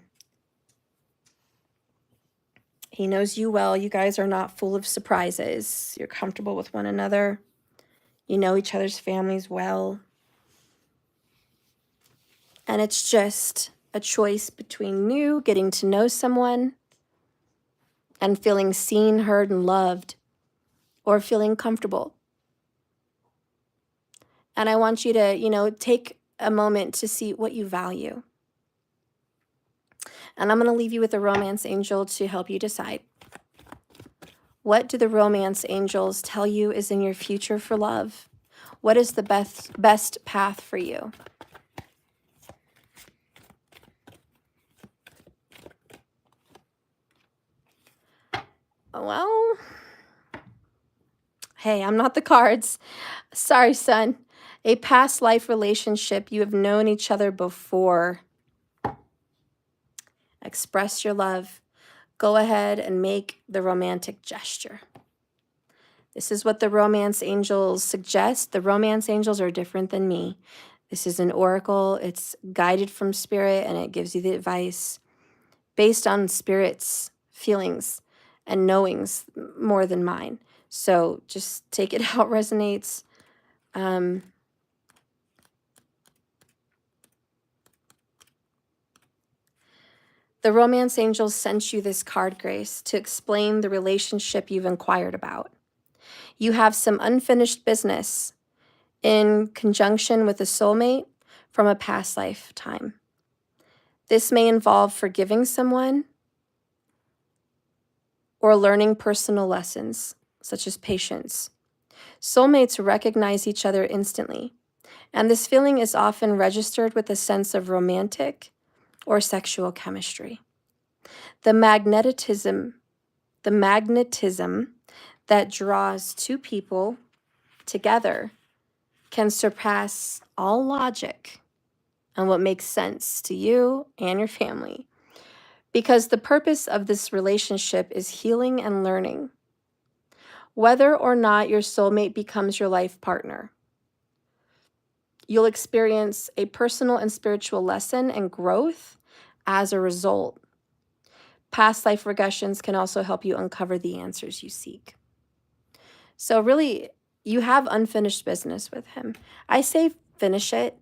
He knows you well. You guys are not full of surprises. You're comfortable with one another. You know each other's families well. And it's just a choice between you getting to know someone and feeling seen, heard, and loved, or feeling comfortable. And I want you to, take a moment to see what you value. And I'm going to leave you with a romance angel to help you decide. What do the romance angels tell you is in your future for love? What is the best path for you? Well, hey, I'm not the cards. Sorry, son. A past life relationship. You have known each other before. Express your love. Go ahead and make the romantic gesture. This is what the romance angels suggest. The romance angels are different than me. This is an oracle. It's guided from spirit, and it gives you the advice based on spirit's feelings and knowings more than mine. So just take it how it resonates. The romance angels sent you this card, Grace, to explain the relationship you've inquired about. You have some unfinished business in conjunction with a soulmate from a past lifetime. This may involve forgiving someone or learning personal lessons, such as patience. Soulmates recognize each other instantly, and this feeling is often registered with a sense of romantic or sexual chemistry. The magnetism that draws two people together can surpass all logic and what makes sense to you and your family, because the purpose of this relationship is healing and learning. Whether or not your soulmate becomes your life partner, you'll experience a personal and spiritual lesson and growth as a result. Past life regressions can also help you uncover the answers you seek. So really, you have unfinished business with him. I say finish it.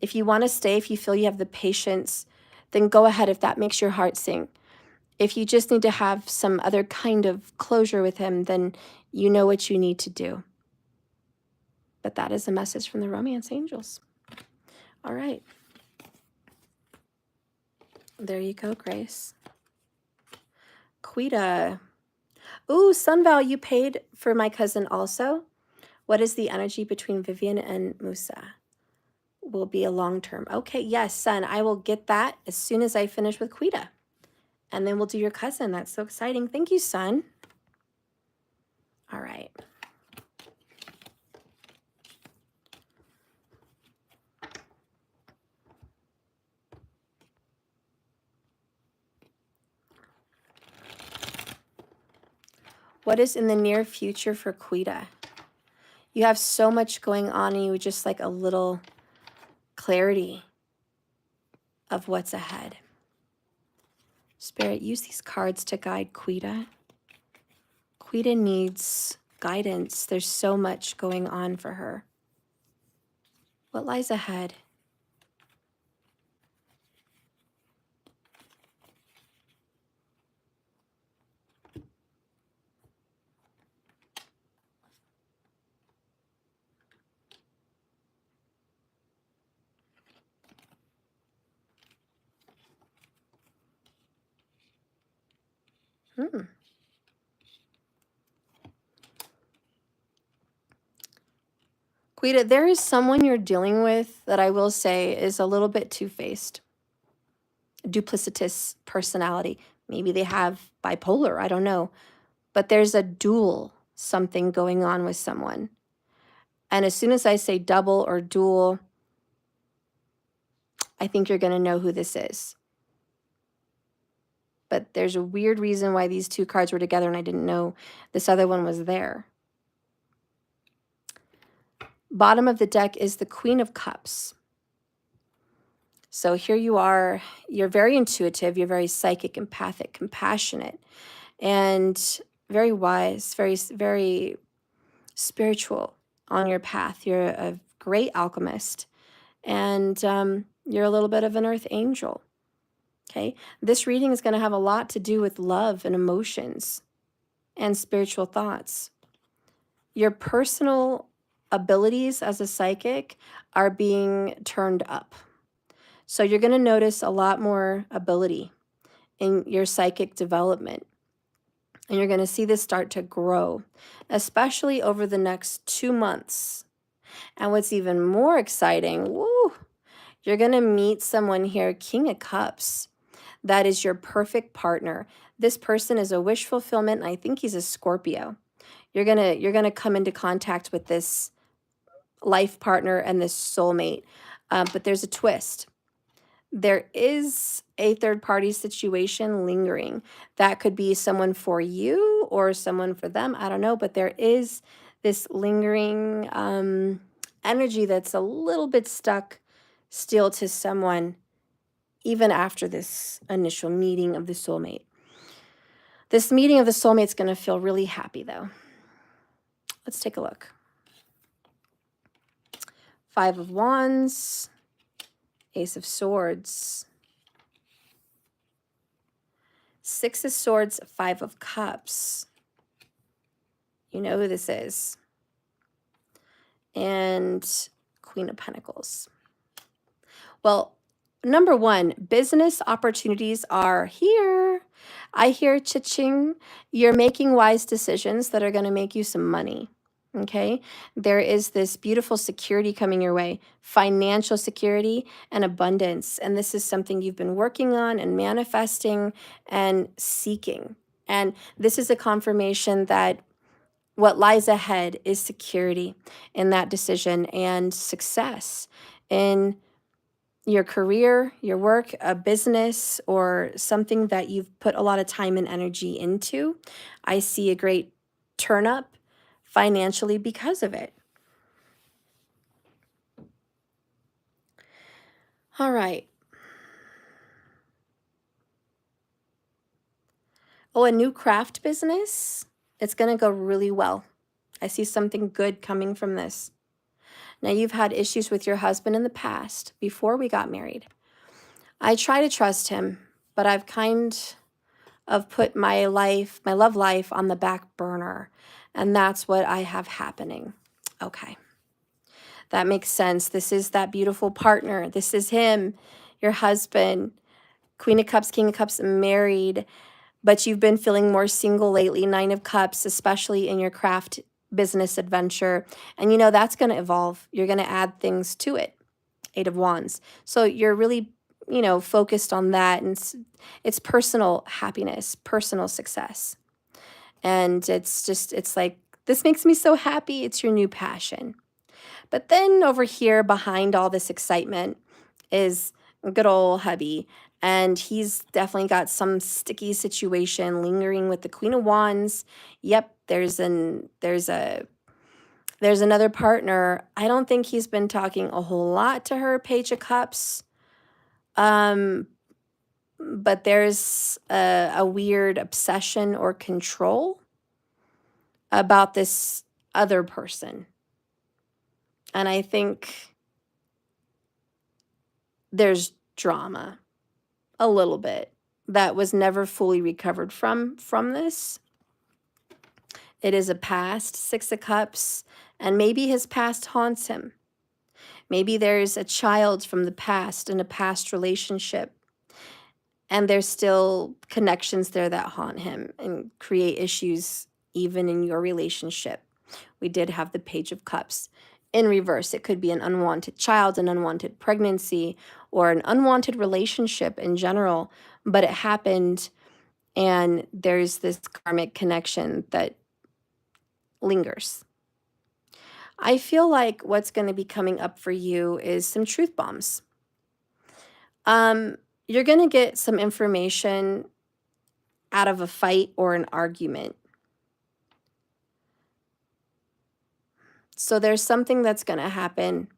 If you want to stay, if you feel you have the patience, then go ahead if that makes your heart sing. If you just need to have some other kind of closure with him, then you know what you need to do. But that is a message from the romance angels. All right. There you go, Grace. Quita. Ooh, Sunval, you paid for my cousin also. What is the energy between Vivian and Musa? Will be a long term. Okay, yes, Sun, I will get that as soon as I finish with Quita. And then we'll do your cousin. That's so exciting. Thank you, Sun. All right. What is in the near future for Quita? You have so much going on and you would just like a little clarity of what's ahead. Spirit, use these cards to guide Quita. Quita needs guidance. There's so much going on for her. What lies ahead? Quita, there is someone you're dealing with that I will say is a little bit two-faced, duplicitous personality. Maybe they have bipolar, I don't know. But there's a dual something going on with someone. And as soon as I say double or dual, I think you're going to know who this is. But there's a weird reason why these two cards were together and I didn't know this other one was there. Bottom of the deck is the Queen of Cups. So here you are, you're very intuitive, you're very psychic, empathic, compassionate, and very wise, very, very spiritual on your path. You're a great alchemist, and you're a little bit of an earth angel, okay? This reading is going to have a lot to do with love and emotions and spiritual thoughts. Your personal abilities as a psychic are being turned up. So you're going to notice a lot more ability in your psychic development. And you're going to see this start to grow, especially over the next 2 months. And what's even more exciting, woo, you're going to meet someone here, King of Cups, that is your perfect partner. This person is a wish fulfillment, and I think he's a Scorpio. You're going to come into contact with this life partner and this soulmate. But there's a twist. There is a third-party situation lingering. That could be someone for you or someone for them. I don't know, but there is this lingering energy that's a little bit stuck still to someone, even after this initial meeting of the soulmate. This meeting of the soulmate is going to feel really happy, though. Let's take a look. 5 of Wands, Ace of Swords, Six of Swords, Five of Cups. You know who this is. And Queen of Pentacles. Well, number one, business opportunities are here. I hear cha-ching. You're making wise decisions that are going to make you some money. Okay, there is this beautiful security coming your way, financial security and abundance. And this is something you've been working on and manifesting and seeking. And this is a confirmation that what lies ahead is security in that decision and success in your career, your work, a business, or something that you've put a lot of time and energy into. I see a great turn up financially because of it. All right. Oh, a new craft business. It's going to go really well. I see something good coming from this. Now, you've had issues with your husband in the past before we got married. I try to trust him, but I've kind of put my love life on the back burner. And that's what I have happening. Okay. That makes sense. This is that beautiful partner. This is him, your husband, Queen of Cups, King of Cups, married, but you've been feeling more single lately, Nine of Cups, especially in your craft business adventure. And you know, that's going to evolve. You're going to add things to it. Eight of Wands. So you're really, you know, focused on that. And it's personal happiness, personal success. And it's like, this makes me so happy. It's your new passion. But then over here behind all this excitement is good old hubby. And he's definitely got some sticky situation lingering with the Queen of Wands. Yep, there's another partner. I don't think he's been talking a whole lot to her, Page of Cups. But there's a weird obsession or control about this other person. And I think there's drama a little bit that was never fully recovered from this. It is a past, Six of Cups, and maybe his past haunts him. Maybe there's a child from the past in a past relationship, and there's still connections there that haunt him and create issues even in your relationship. We did have the Page of Cups in reverse. It could be an unwanted child, an unwanted pregnancy, or an unwanted relationship in general, but it happened, and there's this karmic connection that lingers. I feel like what's going to be coming up for you is some truth bombs. You're going to get some information out of a fight or an argument. So there's something that's going to happen,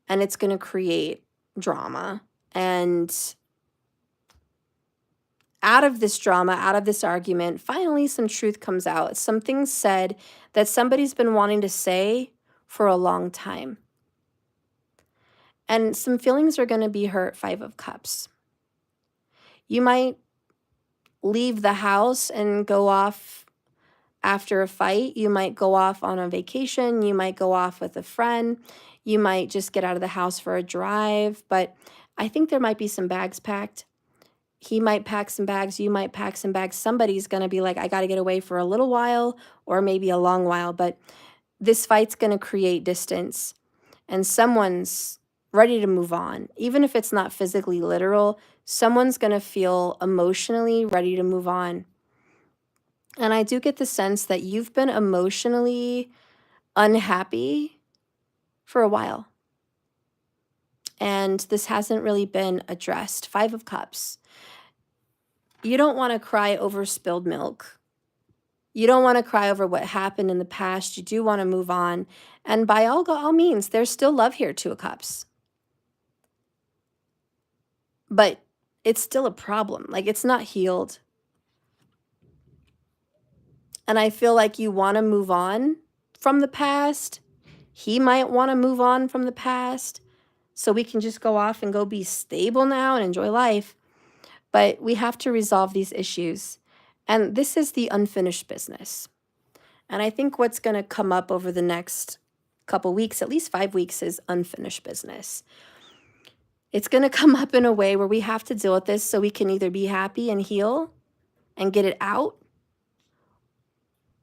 and it's going to create drama. And out of this drama, out of this argument, finally some truth comes out. Something said that somebody's been wanting to say for a long time. And some feelings are going to be hurt, Five of Cups. You might leave the house and go off after a fight. You might go off on a vacation. You might go off with a friend. You might just get out of the house for a drive. But I think there might be some bags packed. He might pack some bags. You might pack some bags. Somebody's going to be like, I got to get away for a little while or maybe a long while. But this fight's going to create distance. And someone's ready to move on. Even if it's not physically literal, someone's going to feel emotionally ready to move on. And I do get the sense that you've been emotionally unhappy for a while. And this hasn't really been addressed. Five of Cups. You don't want to cry over spilled milk. You don't want to cry over what happened in the past. You do want to move on. And by all means, there's still love here, Two of Cups. But it's still a problem. Like, it's not healed. And I feel like you want to move on from the past. He might want to move on from the past so we can just go off and go be stable now and enjoy life. but we have to resolve these issues. And this is the unfinished business. And I think what's going to come up over the next couple weeks, at least 5 weeks, is unfinished business. It's going to come up in a way where we have to deal with this so we can either be happy and heal and get it out,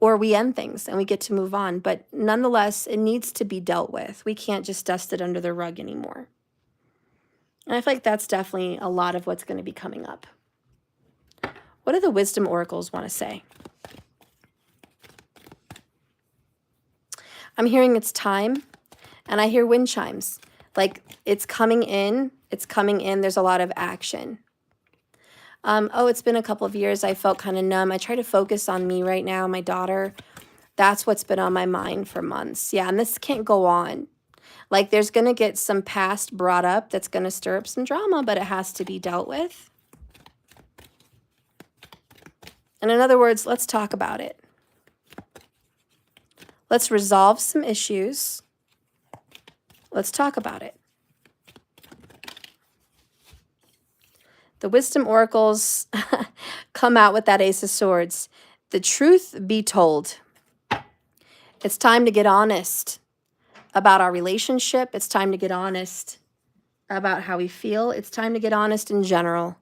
or we end things and we get to move on. But nonetheless, it needs to be dealt with. We can't just dust it under the rug anymore. And I feel like that's definitely a lot of what's going to be coming up. What do the wisdom oracles want to say? I'm hearing it's time, and I hear wind chimes. Like it's coming in, there's a lot of action. Oh, it's been a couple of years. I felt kind of numb. I try to focus on me right now, my daughter. That's what's been on my mind for months. Yeah, and this can't go on. Like there's going to get some past brought up that's going to stir up some drama, but it has to be dealt with. And in other words, let's talk about it. Let's resolve some issues. Let's talk about it. The wisdom oracles come out with that Ace of Swords. The truth be told. It's time to get honest about our relationship. It's time to get honest about how we feel. It's time to get honest in general.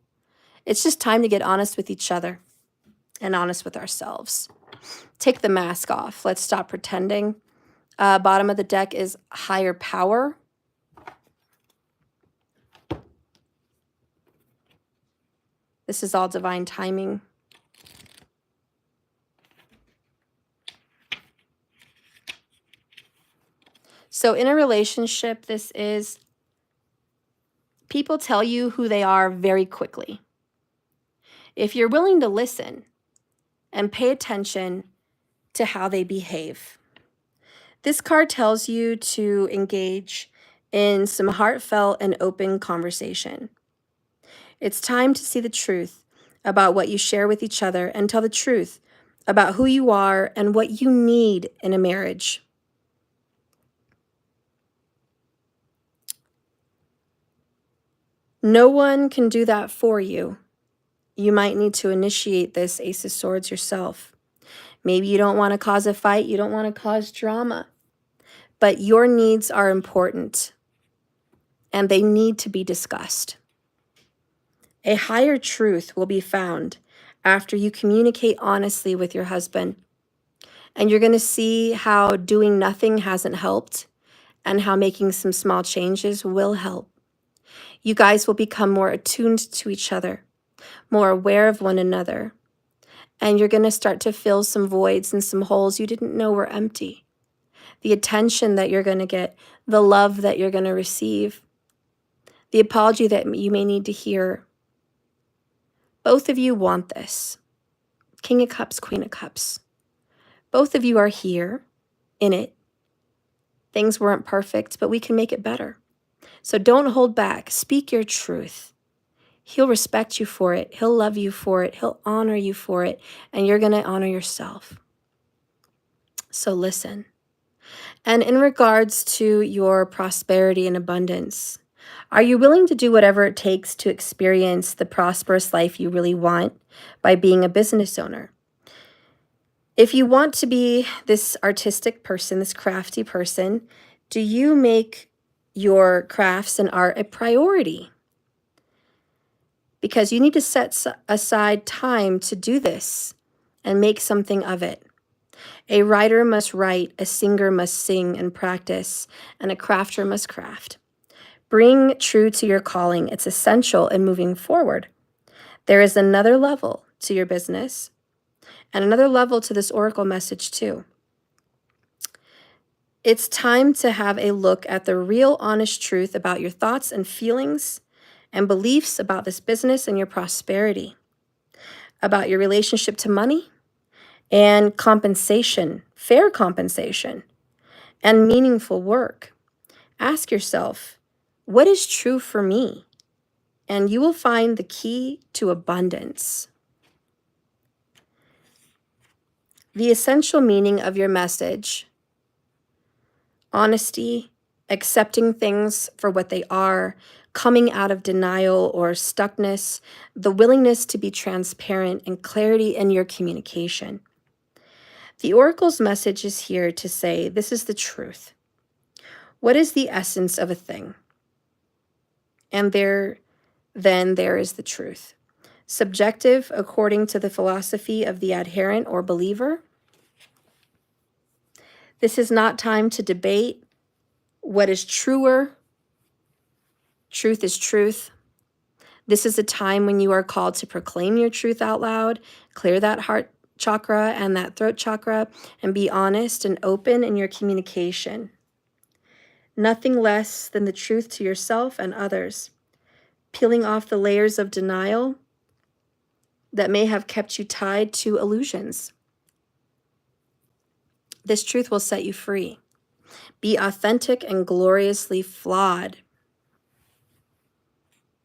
It's just time to get honest with each other and honest with ourselves. Take the mask off. Let's stop pretending. Bottom of the deck is higher power. This is all divine timing. So in a relationship, this is people tell you who they are very quickly. If you're willing to listen and pay attention to how they behave. This card tells you to engage in some heartfelt and open conversation. It's time to see the truth about what you share with each other and tell the truth about who you are and what you need in a marriage. No one can do that for you. You might need to initiate this Ace of Swords yourself. Maybe you don't want to cause a fight. You don't want to cause drama. But your needs are important, and they need to be discussed. A higher truth will be found after you communicate honestly with your husband. And you're going to see how doing nothing hasn't helped and how making some small changes will help. You guys will become more attuned to each other, more aware of one another. And you're going to start to fill some voids and some holes you didn't know were empty. The attention that you're going to get, the love that you're going to receive, the apology that you may need to hear. Both of you want this. King of Cups, Queen of Cups. Both of you are here in it. Things weren't perfect, but we can make it better. So don't hold back. Speak your truth. He'll respect you for it. He'll love you for it. He'll honor you for it. And you're going to honor yourself. So listen. And in regards to your prosperity and abundance, are you willing to do whatever it takes to experience the prosperous life you really want by being a business owner? If you want to be this artistic person, this crafty person, do you make your crafts and art a priority? Because you need to set aside time to do this and make something of it. A writer must write, a singer must sing and practice, and a crafter must craft. Bring true to your calling. It's essential in moving forward. There is another level to your business and another level to this oracle message too. It's time to have a look at the real honest truth about your thoughts and feelings and beliefs about this business and your prosperity, about your relationship to money and compensation, fair compensation, and meaningful work. Ask yourself, what is true for me? And you will find the key to abundance. The essential meaning of your message: honesty, accepting things for what they are, coming out of denial or stuckness, the willingness to be transparent, and clarity in your communication. The Oracle's message is here to say, this is the truth. What is the essence of a thing? And then there is the truth. Subjective, according to the philosophy of the adherent or believer. This is not time to debate what is truer. Truth is truth. This is a time when you are called to proclaim your truth out loud, clear that heart chakra and that throat chakra, and be honest and open in your communication. Nothing less than the truth to yourself and others, peeling off the layers of denial that may have kept you tied to illusions. This truth will set you free. Be authentic and gloriously flawed,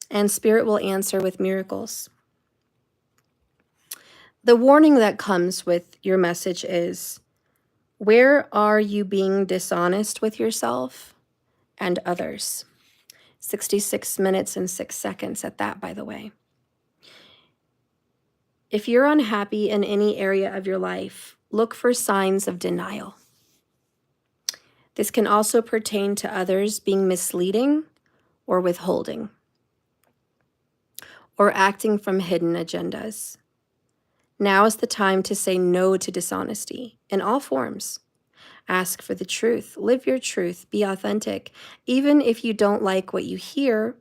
and Spirit will answer with miracles. The warning that comes with your message is, where are you being dishonest with yourself and others? 66 minutes and 6 seconds at that, by the way. If you're unhappy in any area of your life, look for signs of denial. This can also pertain to others being misleading or withholding, or acting from hidden agendas. Now is the time to say no to dishonesty in all forms. Ask for the truth, live your truth, be authentic. Even if you don't like what you hear,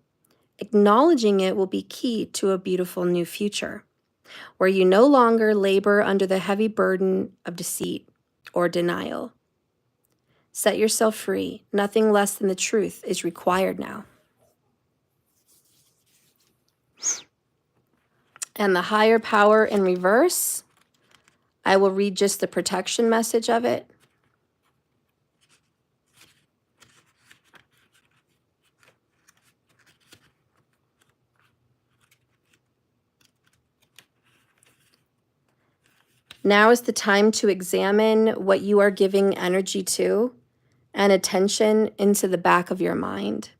acknowledging it will be key to a beautiful new future, where you no longer labor under the heavy burden of deceit or denial. Set yourself free. Nothing less than the truth is required now. And the higher power in reverse, I will read just the protection message of it. Now is the time to examine what you are giving energy to and attention into the back of your mind.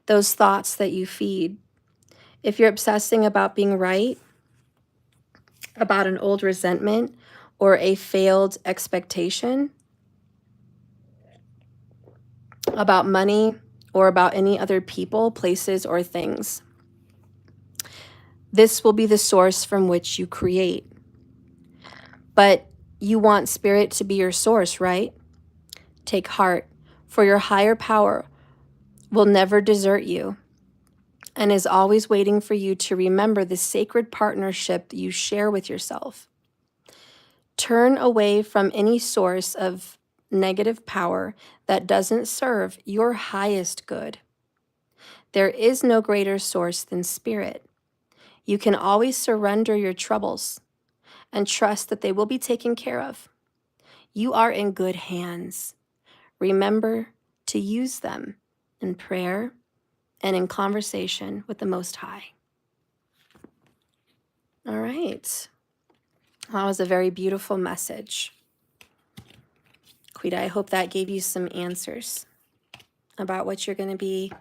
Those thoughts that you feed. If you're obsessing about being right, about an old resentment, or a failed expectation, about money, or about any other people, places, or things, this will be the source from which you create. But you want Spirit to be your source, right? Take heart, for your higher power will never desert you and is always waiting for you to remember the sacred partnership that you share with yourself. Turn away from any source of negative power that doesn't serve your highest good. There is no greater source than Spirit. You can always surrender your troubles and trust that they will be taken care of. You are in good hands. Remember to use them in prayer and in conversation with the Most High. All right. That was a very beautiful message. Quita, I hope that gave you some answers about what you're going to be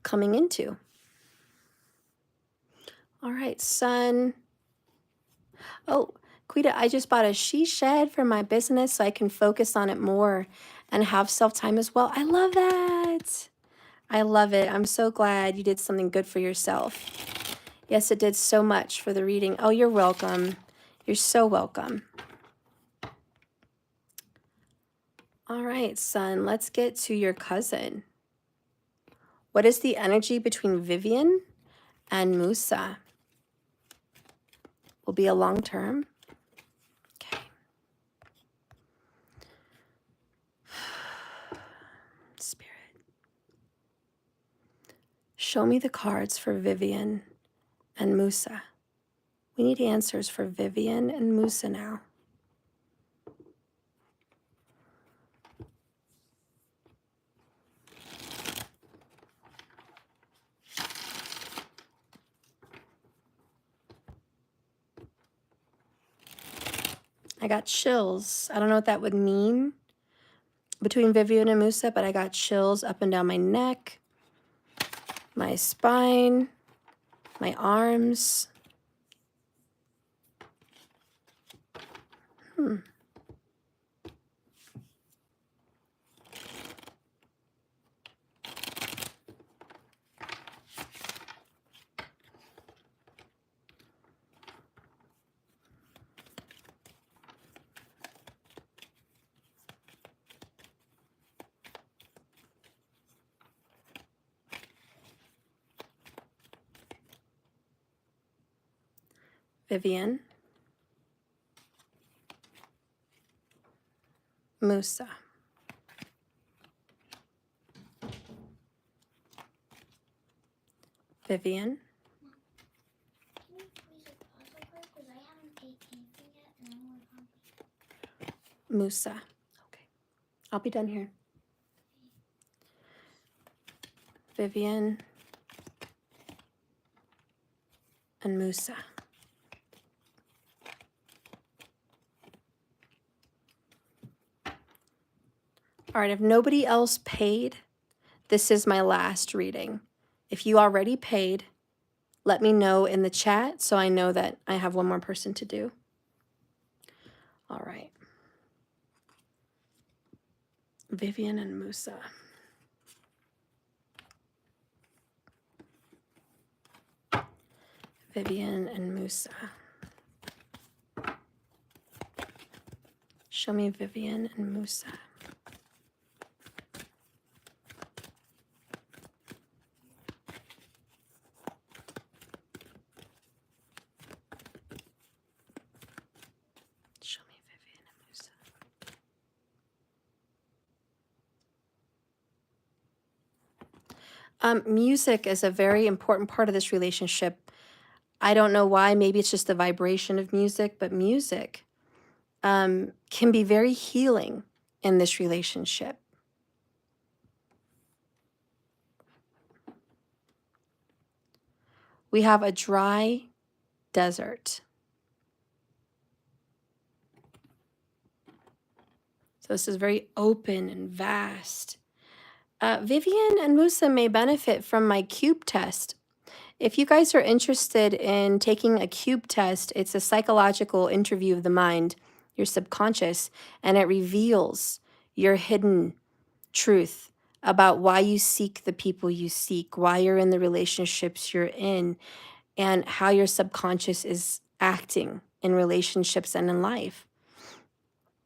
coming into. All right, Sun. Oh, Quita, I just bought a she shed for my business so I can focus on it more and have self-time as well. I love that. I love it. I'm so glad you did something good for yourself. Yes, it did so much for the reading. Oh, you're welcome. You're so welcome. All right, Sun, let's get to your cousin. What is the energy between Vivian and Musa? Will be a long term. Okay. Spirit. Show me the cards for Vivian and Musa. We need answers for Vivian and Musa now. I got chills. I don't know what that would mean. between Vivian and Musa, but I got chills up and down my neck, my spine, my arms. Vivian, Musa. Vivian, Musa. Okay, I'll be done here. Vivian and Musa. All right, if nobody else paid, this is my last reading. If you already paid, let me know in the chat so I know that I have one more person to do. All right. Vivian and Musa. Vivian and Musa. Show me Vivian and Musa. Show me Vivian and Musa. Music is a very important part of this relationship. I don't know why. Maybe it's just the vibration of music, but music can be very healing in this relationship. We have a dry desert. So this is very open and vast. Vivian and Musa may benefit from my cube test. If you guys are interested in taking a cube test, it's a psychological interview of the mind, your subconscious, and it reveals your hidden truth about why you seek the people you seek, why you're in the relationships you're in, and how your subconscious is acting in relationships and in life.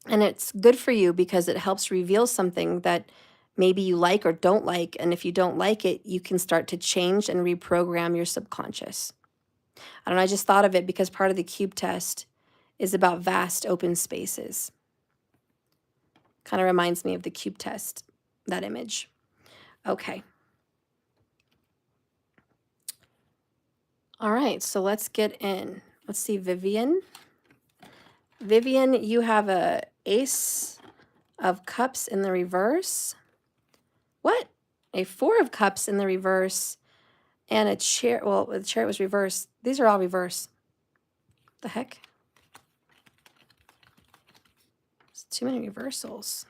And it's good for you because it helps reveal something that maybe you like or don't like. And if you don't like it, you can start to change and reprogram your subconscious. I don't know, I just thought of it because part of the cube test is about vast open spaces. Kind of reminds me of the cube test, that image. Okay. All right, so let's get in. Let's see, Vivian. Vivian, you have a Ace of Cups in the reverse. What? A Four of Cups in the reverse and a chair. Well, the chariot was reversed. These are all reverse. The heck? There's too many reversals.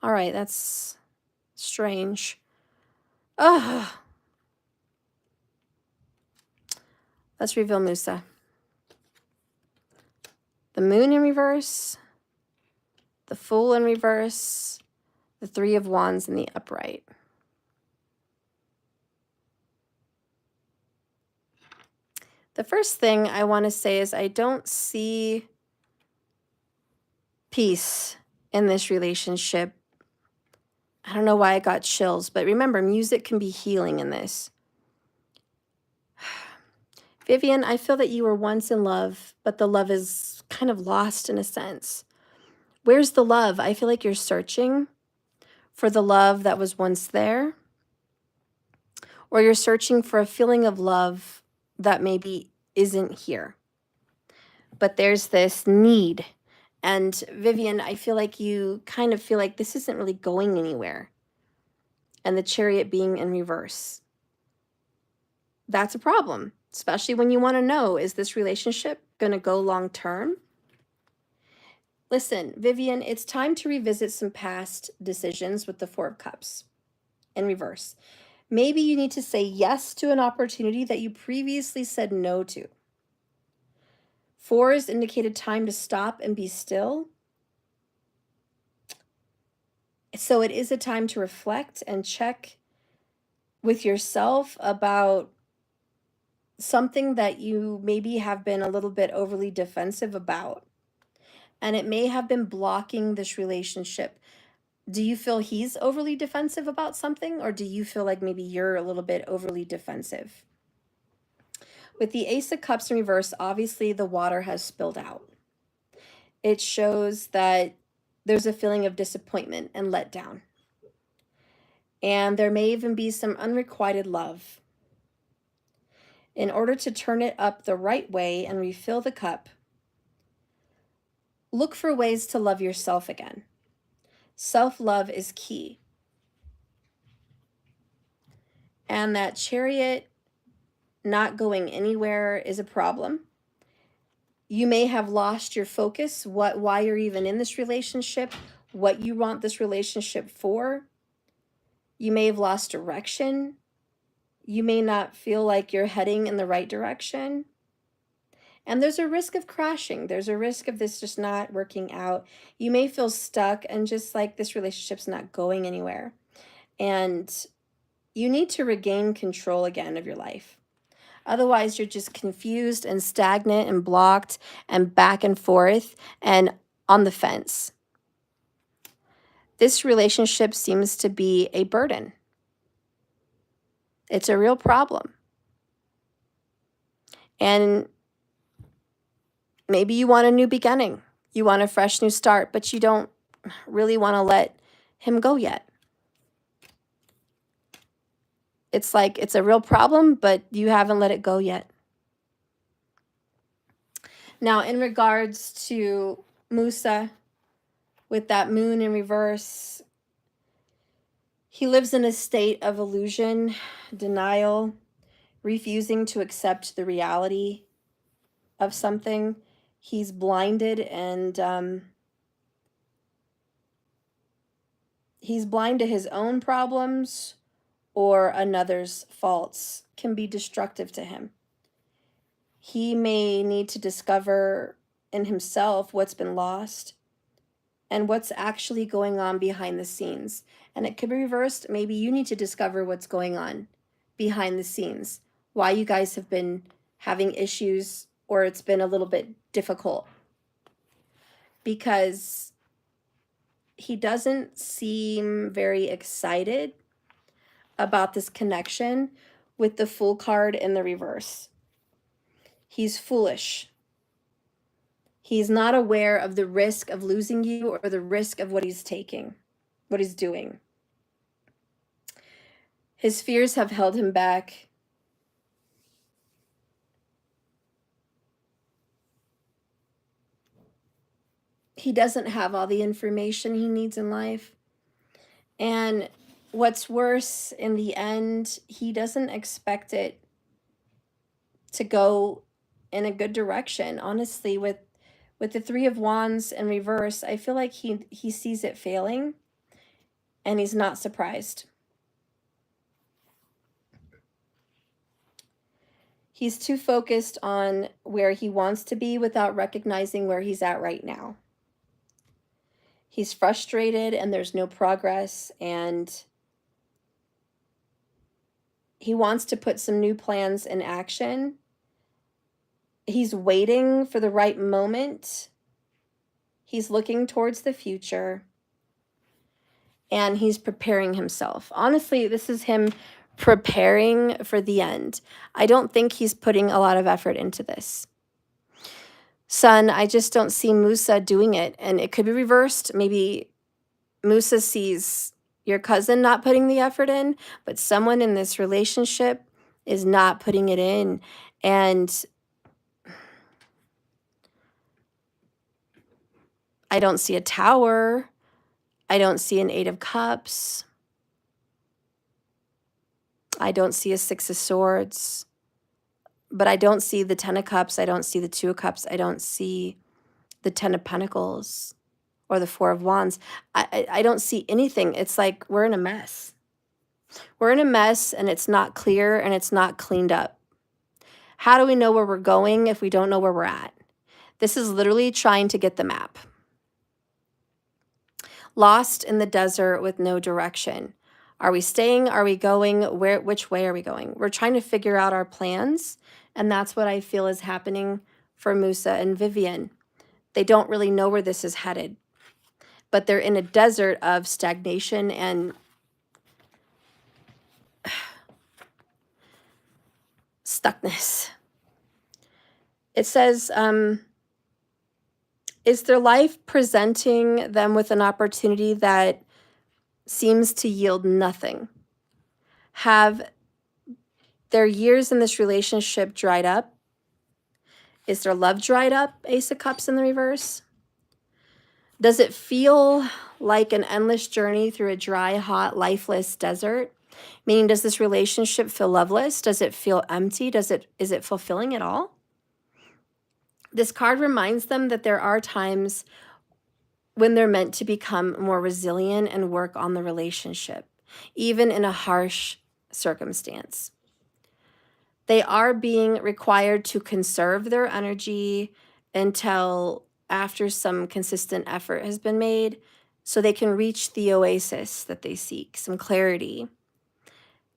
All right, that's strange. Ugh. Let's reveal Musa. The Moon in reverse, the Fool in reverse, the Three of Wands in the upright. The first thing I want to say is I don't see peace in this relationship. I don't know why I got chills, but remember, music can be healing in this. Vivian, I feel that you were once in love, but the love is kind of lost in a sense. Where's the love? I feel like you're searching for the love that was once there, or you're searching for a feeling of love that maybe isn't here. But there's this need. And Vivian, I feel like you kind of feel like this isn't really going anywhere. And the Chariot being in reverse. That's a problem, especially when you want to know, is this relationship going to go long term? Listen, Vivian, it's time to revisit some past decisions with the Four of Cups in reverse. Maybe you need to say yes to an opportunity that you previously said no to. Fours indicated time to stop and be still. So it is a time to reflect and check with yourself about something that you maybe have been a little bit overly defensive about. And it may have been blocking this relationship. Do you feel he's overly defensive about something, or do you feel like maybe you're a little bit overly defensive? With the Ace of Cups in reverse, obviously the water has spilled out. It shows that there's a feeling of disappointment and letdown. And there may even be some unrequited love. In order to turn it up the right way and refill the cup, look for ways to love yourself again. Self-love is key. And that Chariot not going anywhere is a problem. You may have lost your focus, why you're even in this relationship, what you want this relationship for. You may have lost direction. You may not feel like you're heading in the right direction. And there's a risk of crashing. There's a risk of this just not working out. You may feel stuck and just like this relationship's not going anywhere. And you need to regain control again of your life. Otherwise, you're just confused and stagnant and blocked and back and forth and on the fence. This relationship seems to be a burden. It's a real problem. And maybe you want a new beginning. You want a fresh new start, but you don't really want to let him go yet. It's like it's a real problem, but you haven't let it go yet. Now, in regards to Musa, with that moon in reverse, he lives in a state of illusion, denial, refusing to accept the reality of something. He's blinded, and he's blind to his own problems, or another's faults can be destructive to him. He may need to discover in himself what's been lost and what's actually going on behind the scenes. And it could be reversed. Maybe you need to discover what's going on behind the scenes, why you guys have been having issues, or it's been a little bit difficult. Because he doesn't seem very excited about this connection with the Fool card in the reverse. He's foolish. He's not aware of the risk of losing you or the risk of what he's taking, what he's doing. His fears have held him back. He doesn't have all the information he needs in life. And what's worse, in the end, he doesn't expect it to go in a good direction. Honestly, with the Three of Wands in reverse, I feel like he sees it failing, and he's not surprised. He's too focused on where he wants to be without recognizing where he's at right now. He's frustrated and there's no progress, and he wants to put some new plans in action. He's waiting for the right moment. He's looking towards the future, and he's preparing himself. Honestly, this is him preparing for the end. I don't think he's putting a lot of effort into this. Sun, I just don't see Musa doing it, and it could be reversed. Maybe Musa sees your cousin not putting the effort in, but someone in this relationship is not putting it in. And I don't see a Tower. I don't see an Eight of Cups. I don't see a Six of Swords. But I don't see the Ten of Cups. I don't see the Two of Cups. I don't see the Ten of Pentacles. or the Four of Wands. I don't see anything. It's like we're in a mess. We're in a mess and it's not clear and it's not cleaned up. How do we know where we're going if we don't know where we're at? This is literally trying to get the map. Lost in the desert with no direction. Are we staying? Are we going? Which way are we going? We're trying to figure out our plans, and that's what I feel is happening for Musa and Vivian. They don't really know where this is headed, but they're in a desert of stagnation and stuckness. It says, is their life presenting them with an opportunity that seems to yield nothing? Have their years in this relationship dried up? Is their love dried up? Ace of Cups in the reverse. Does it feel like an endless journey through a dry, hot, lifeless desert? Meaning, does this relationship feel loveless? Does it feel empty? Is it fulfilling at all? This card reminds them that there are times when they're meant to become more resilient and work on the relationship, even in a harsh circumstance. They are being required to conserve their energy until after some consistent effort has been made so they can reach the oasis that they seek, some clarity.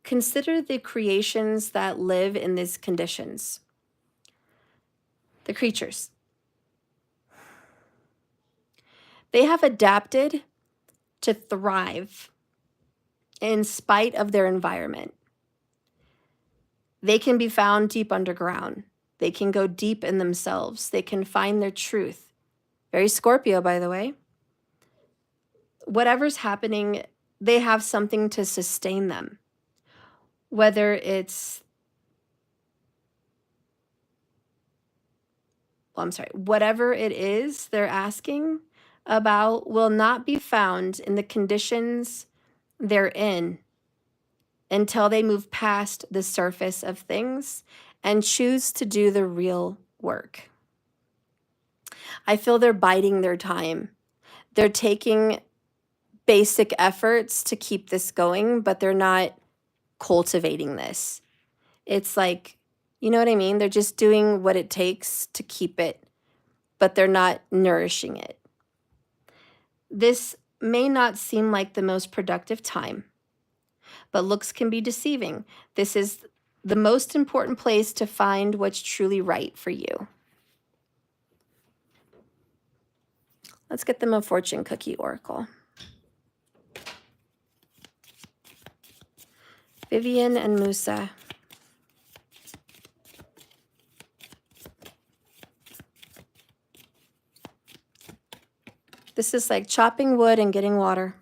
Consider the creations that live in these conditions. The creatures. They have adapted to thrive in spite of their environment. They can be found deep underground. They can go deep in themselves. They can find their truth. Very Scorpio, by the way. Whatever's happening, they have something to sustain them. Whether it's, whatever it is they're asking about will not be found in the conditions they're in until they move past the surface of things and choose to do the real work. I feel they're biding their time. They're taking basic efforts to keep this going, but they're not cultivating this. It's like, you know what I mean? They're just doing what it takes to keep it, but they're not nourishing it. This may not seem like the most productive time, but looks can be deceiving. This is the most important place to find what's truly right for you. Let's get them a fortune cookie oracle. Vivian and Musa. This is like chopping wood and getting water.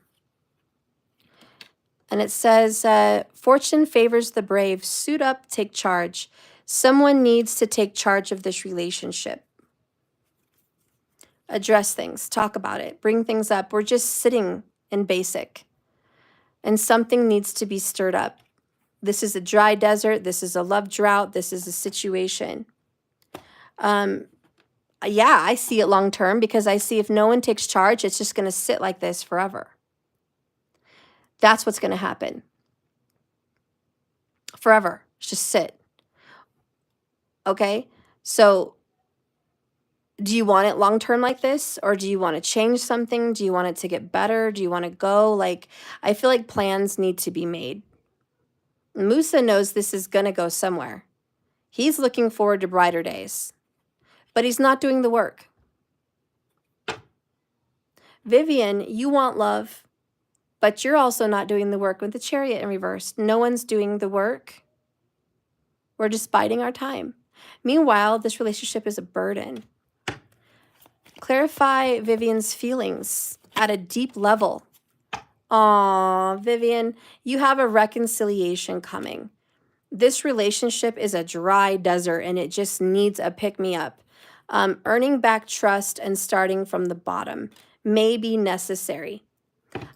And it says, fortune favors the brave. Suit up, take charge. Someone needs to take charge of this relationship. Address things, talk about it, bring things up. We're just sitting in basic. And something needs to be stirred up. This is a dry desert. This is a love drought. This is a situation. Yeah, I see it long term because I see if no one takes charge, it's just going to sit like this forever. That's what's going to happen. Forever. Just sit. Okay? So do you want it long term like this? Or do you want to change something? Do you want it to get better? Do you want to go? Like, I feel like plans need to be made. Musa knows this is going to go somewhere. He's looking forward to brighter days. But he's not doing the work. Vivian, you want love, but you're also not doing the work with the Chariot in reverse. No one's doing the work. We're just biding our time. Meanwhile, this relationship is a burden. Clarify Vivian's feelings at a deep level. Aw, Vivian, you have a reconciliation coming. This relationship is a dry desert and it just needs a pick-me-up. Earning back trust and starting from the bottom may be necessary.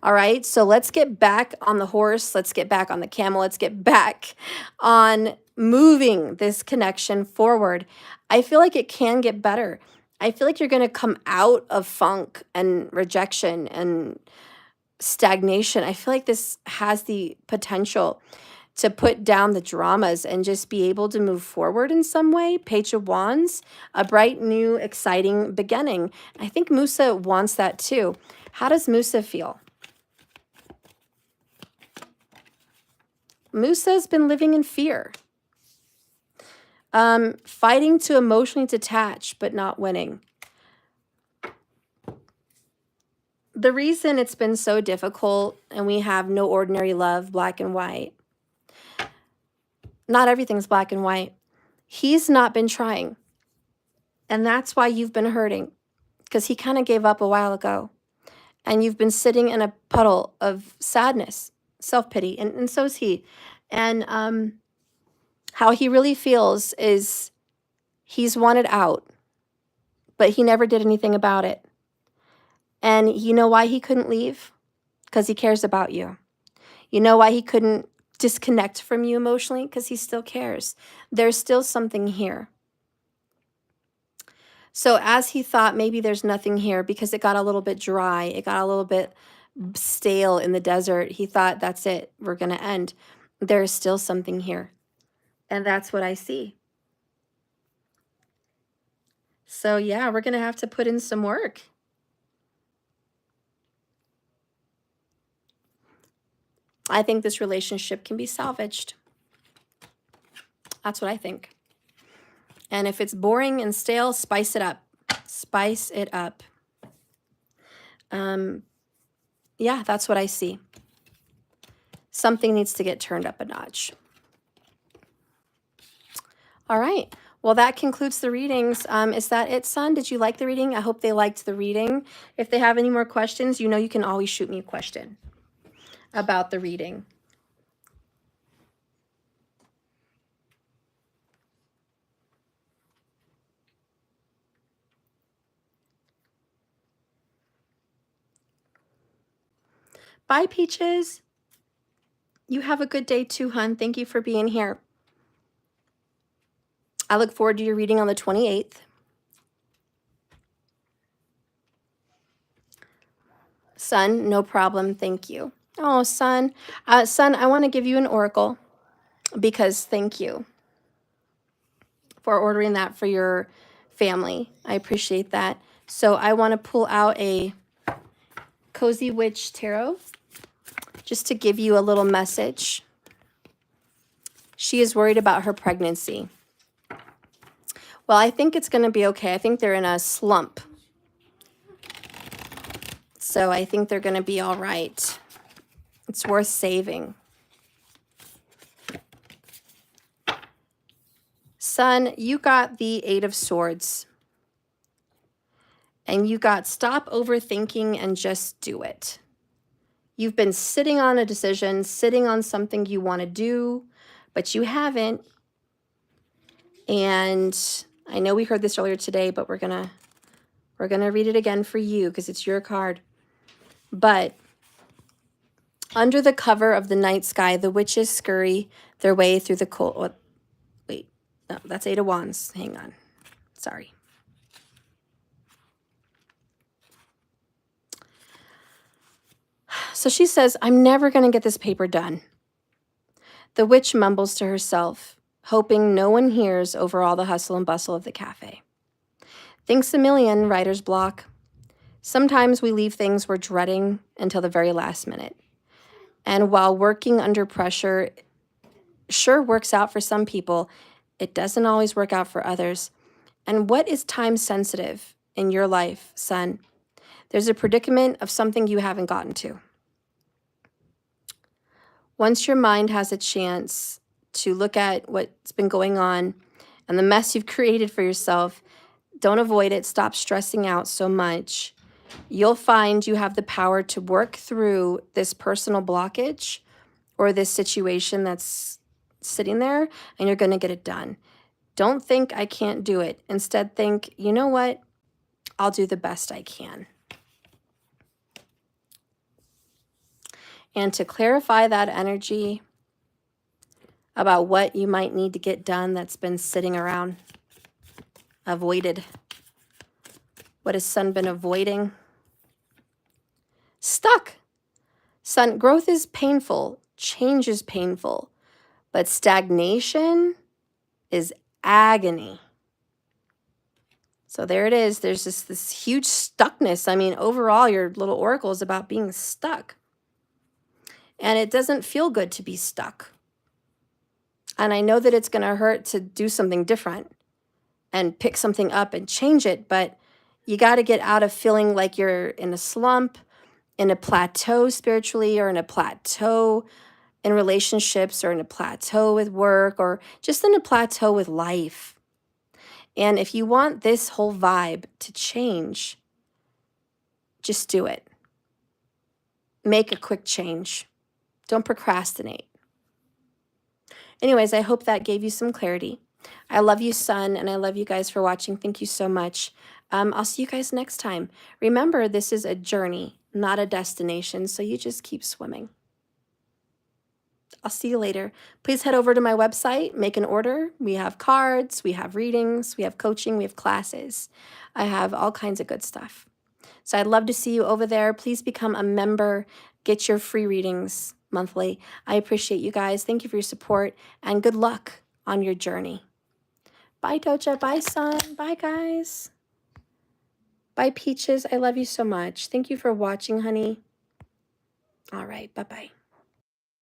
All right, so let's get back on the horse. Let's get back on the camel. Let's get back on moving this connection forward. I feel like it can get better. I feel like you're going to come out of funk and rejection and stagnation. I feel like this has the potential to put down the dramas and just be able to move forward in some way. Page of Wands, a bright, new, exciting beginning. I think Musa wants that too. How does Musa feel? Musa's been living in fear. Fighting to emotionally detach, but not winning. The reason it's been so difficult and we have no ordinary love, black and white. Not everything's black and white. He's not been trying. And that's why you've been hurting. Because he kind of gave up a while ago. And you've been sitting in a puddle of sadness, self-pity, and so is he. And how he really feels is he's wanted out, but he never did anything about it. And you know why he couldn't leave? Because he cares about you. You know why he couldn't disconnect from you emotionally? Because he still cares. There's still something here. So as he thought maybe there's nothing here because it got a little bit dry, it got a little bit stale in the desert, he thought, that's it, we're going to end. There's still something here. And that's what I see. So yeah, we're going to have to put in some work. I think this relationship can be salvaged. That's what I think. And if it's boring and stale, spice it up. Spice it up. Yeah, that's what I see. Something needs to get turned up a notch. All right. Well, that concludes the readings. Is that it, son? Did you like the reading? I hope they liked the reading. If they have any more questions, you know you can always shoot me a question about the reading. Bye, Peaches. You have a good day too, hun. Thank you for being here. I look forward to your reading on the 28th. Son, no problem. Thank you. Oh, son. Son, I want to give you an oracle because thank you for ordering that for your family. I appreciate that. So I want to pull out a Cozy Witch Tarot just to give you a little message. She is worried about her pregnancy. Well, I think it's going to be okay. I think they're in a slump. So I think they're going to be all right. It's worth saving. Son, you got the 8 of Swords. And you got stop overthinking and just do it. You've been sitting on a decision, sitting on something you want to do, but you haven't. And I know we heard this earlier today, but we're gonna read it again for you because it's your card. But under the cover of the night sky, the witches scurry their way through the cold. Oh, wait, no, that's 8 of Wands. Hang on. Sorry. So she says, I'm never going to get this paper done. The witch mumbles to herself, hoping no one hears over all the hustle and bustle of the cafe. Thinks a million, writer's block. Sometimes we leave things we're dreading until the very last minute. And while working under pressure sure works out for some people, it doesn't always work out for others. And what is time sensitive in your life, son? There's a predicament of something you haven't gotten to. Once your mind has a chance to look at what's been going on and the mess you've created for yourself, don't avoid it. Stop stressing out so much. You'll find you have the power to work through this personal blockage or this situation that's sitting there, and you're going to get it done. Don't think I can't do it. Instead, think, you know what? I'll do the best I can. And to clarify that energy about what you might need to get done that's been sitting around, avoided, What has Sun been avoiding? Stuck. Sun, growth is painful. Change is painful. But stagnation is agony. So there it is. There's just this huge stuckness. I mean, overall, your little oracle is about being stuck. And it doesn't feel good to be stuck. And I know that it's going to hurt to do something different and pick something up and change it, but you got to get out of feeling like you're in a slump, in a plateau spiritually, or in a plateau in relationships, or in a plateau with work, or just in a plateau with life. And if you want this whole vibe to change, just do it. Make a quick change. Don't procrastinate. Anyways, I hope that gave you some clarity. I love you, Sun, and I love you guys for watching. Thank you so much. I'll see you guys next time. Remember, this is a journey, not a destination, so you just keep swimming. I'll see you later. Please head over to my website, make an order. We have cards, we have readings, we have coaching, we have classes. I have all kinds of good stuff. So I'd love to see you over there. Please become a member. Get your free readings monthly. I appreciate you guys. Thank you for your support, and good luck on your journey. Bye, Doja. Bye, Sun. Bye, guys. Bye, Peaches. I love you so much. Thank you for watching, honey. All right. Bye-bye.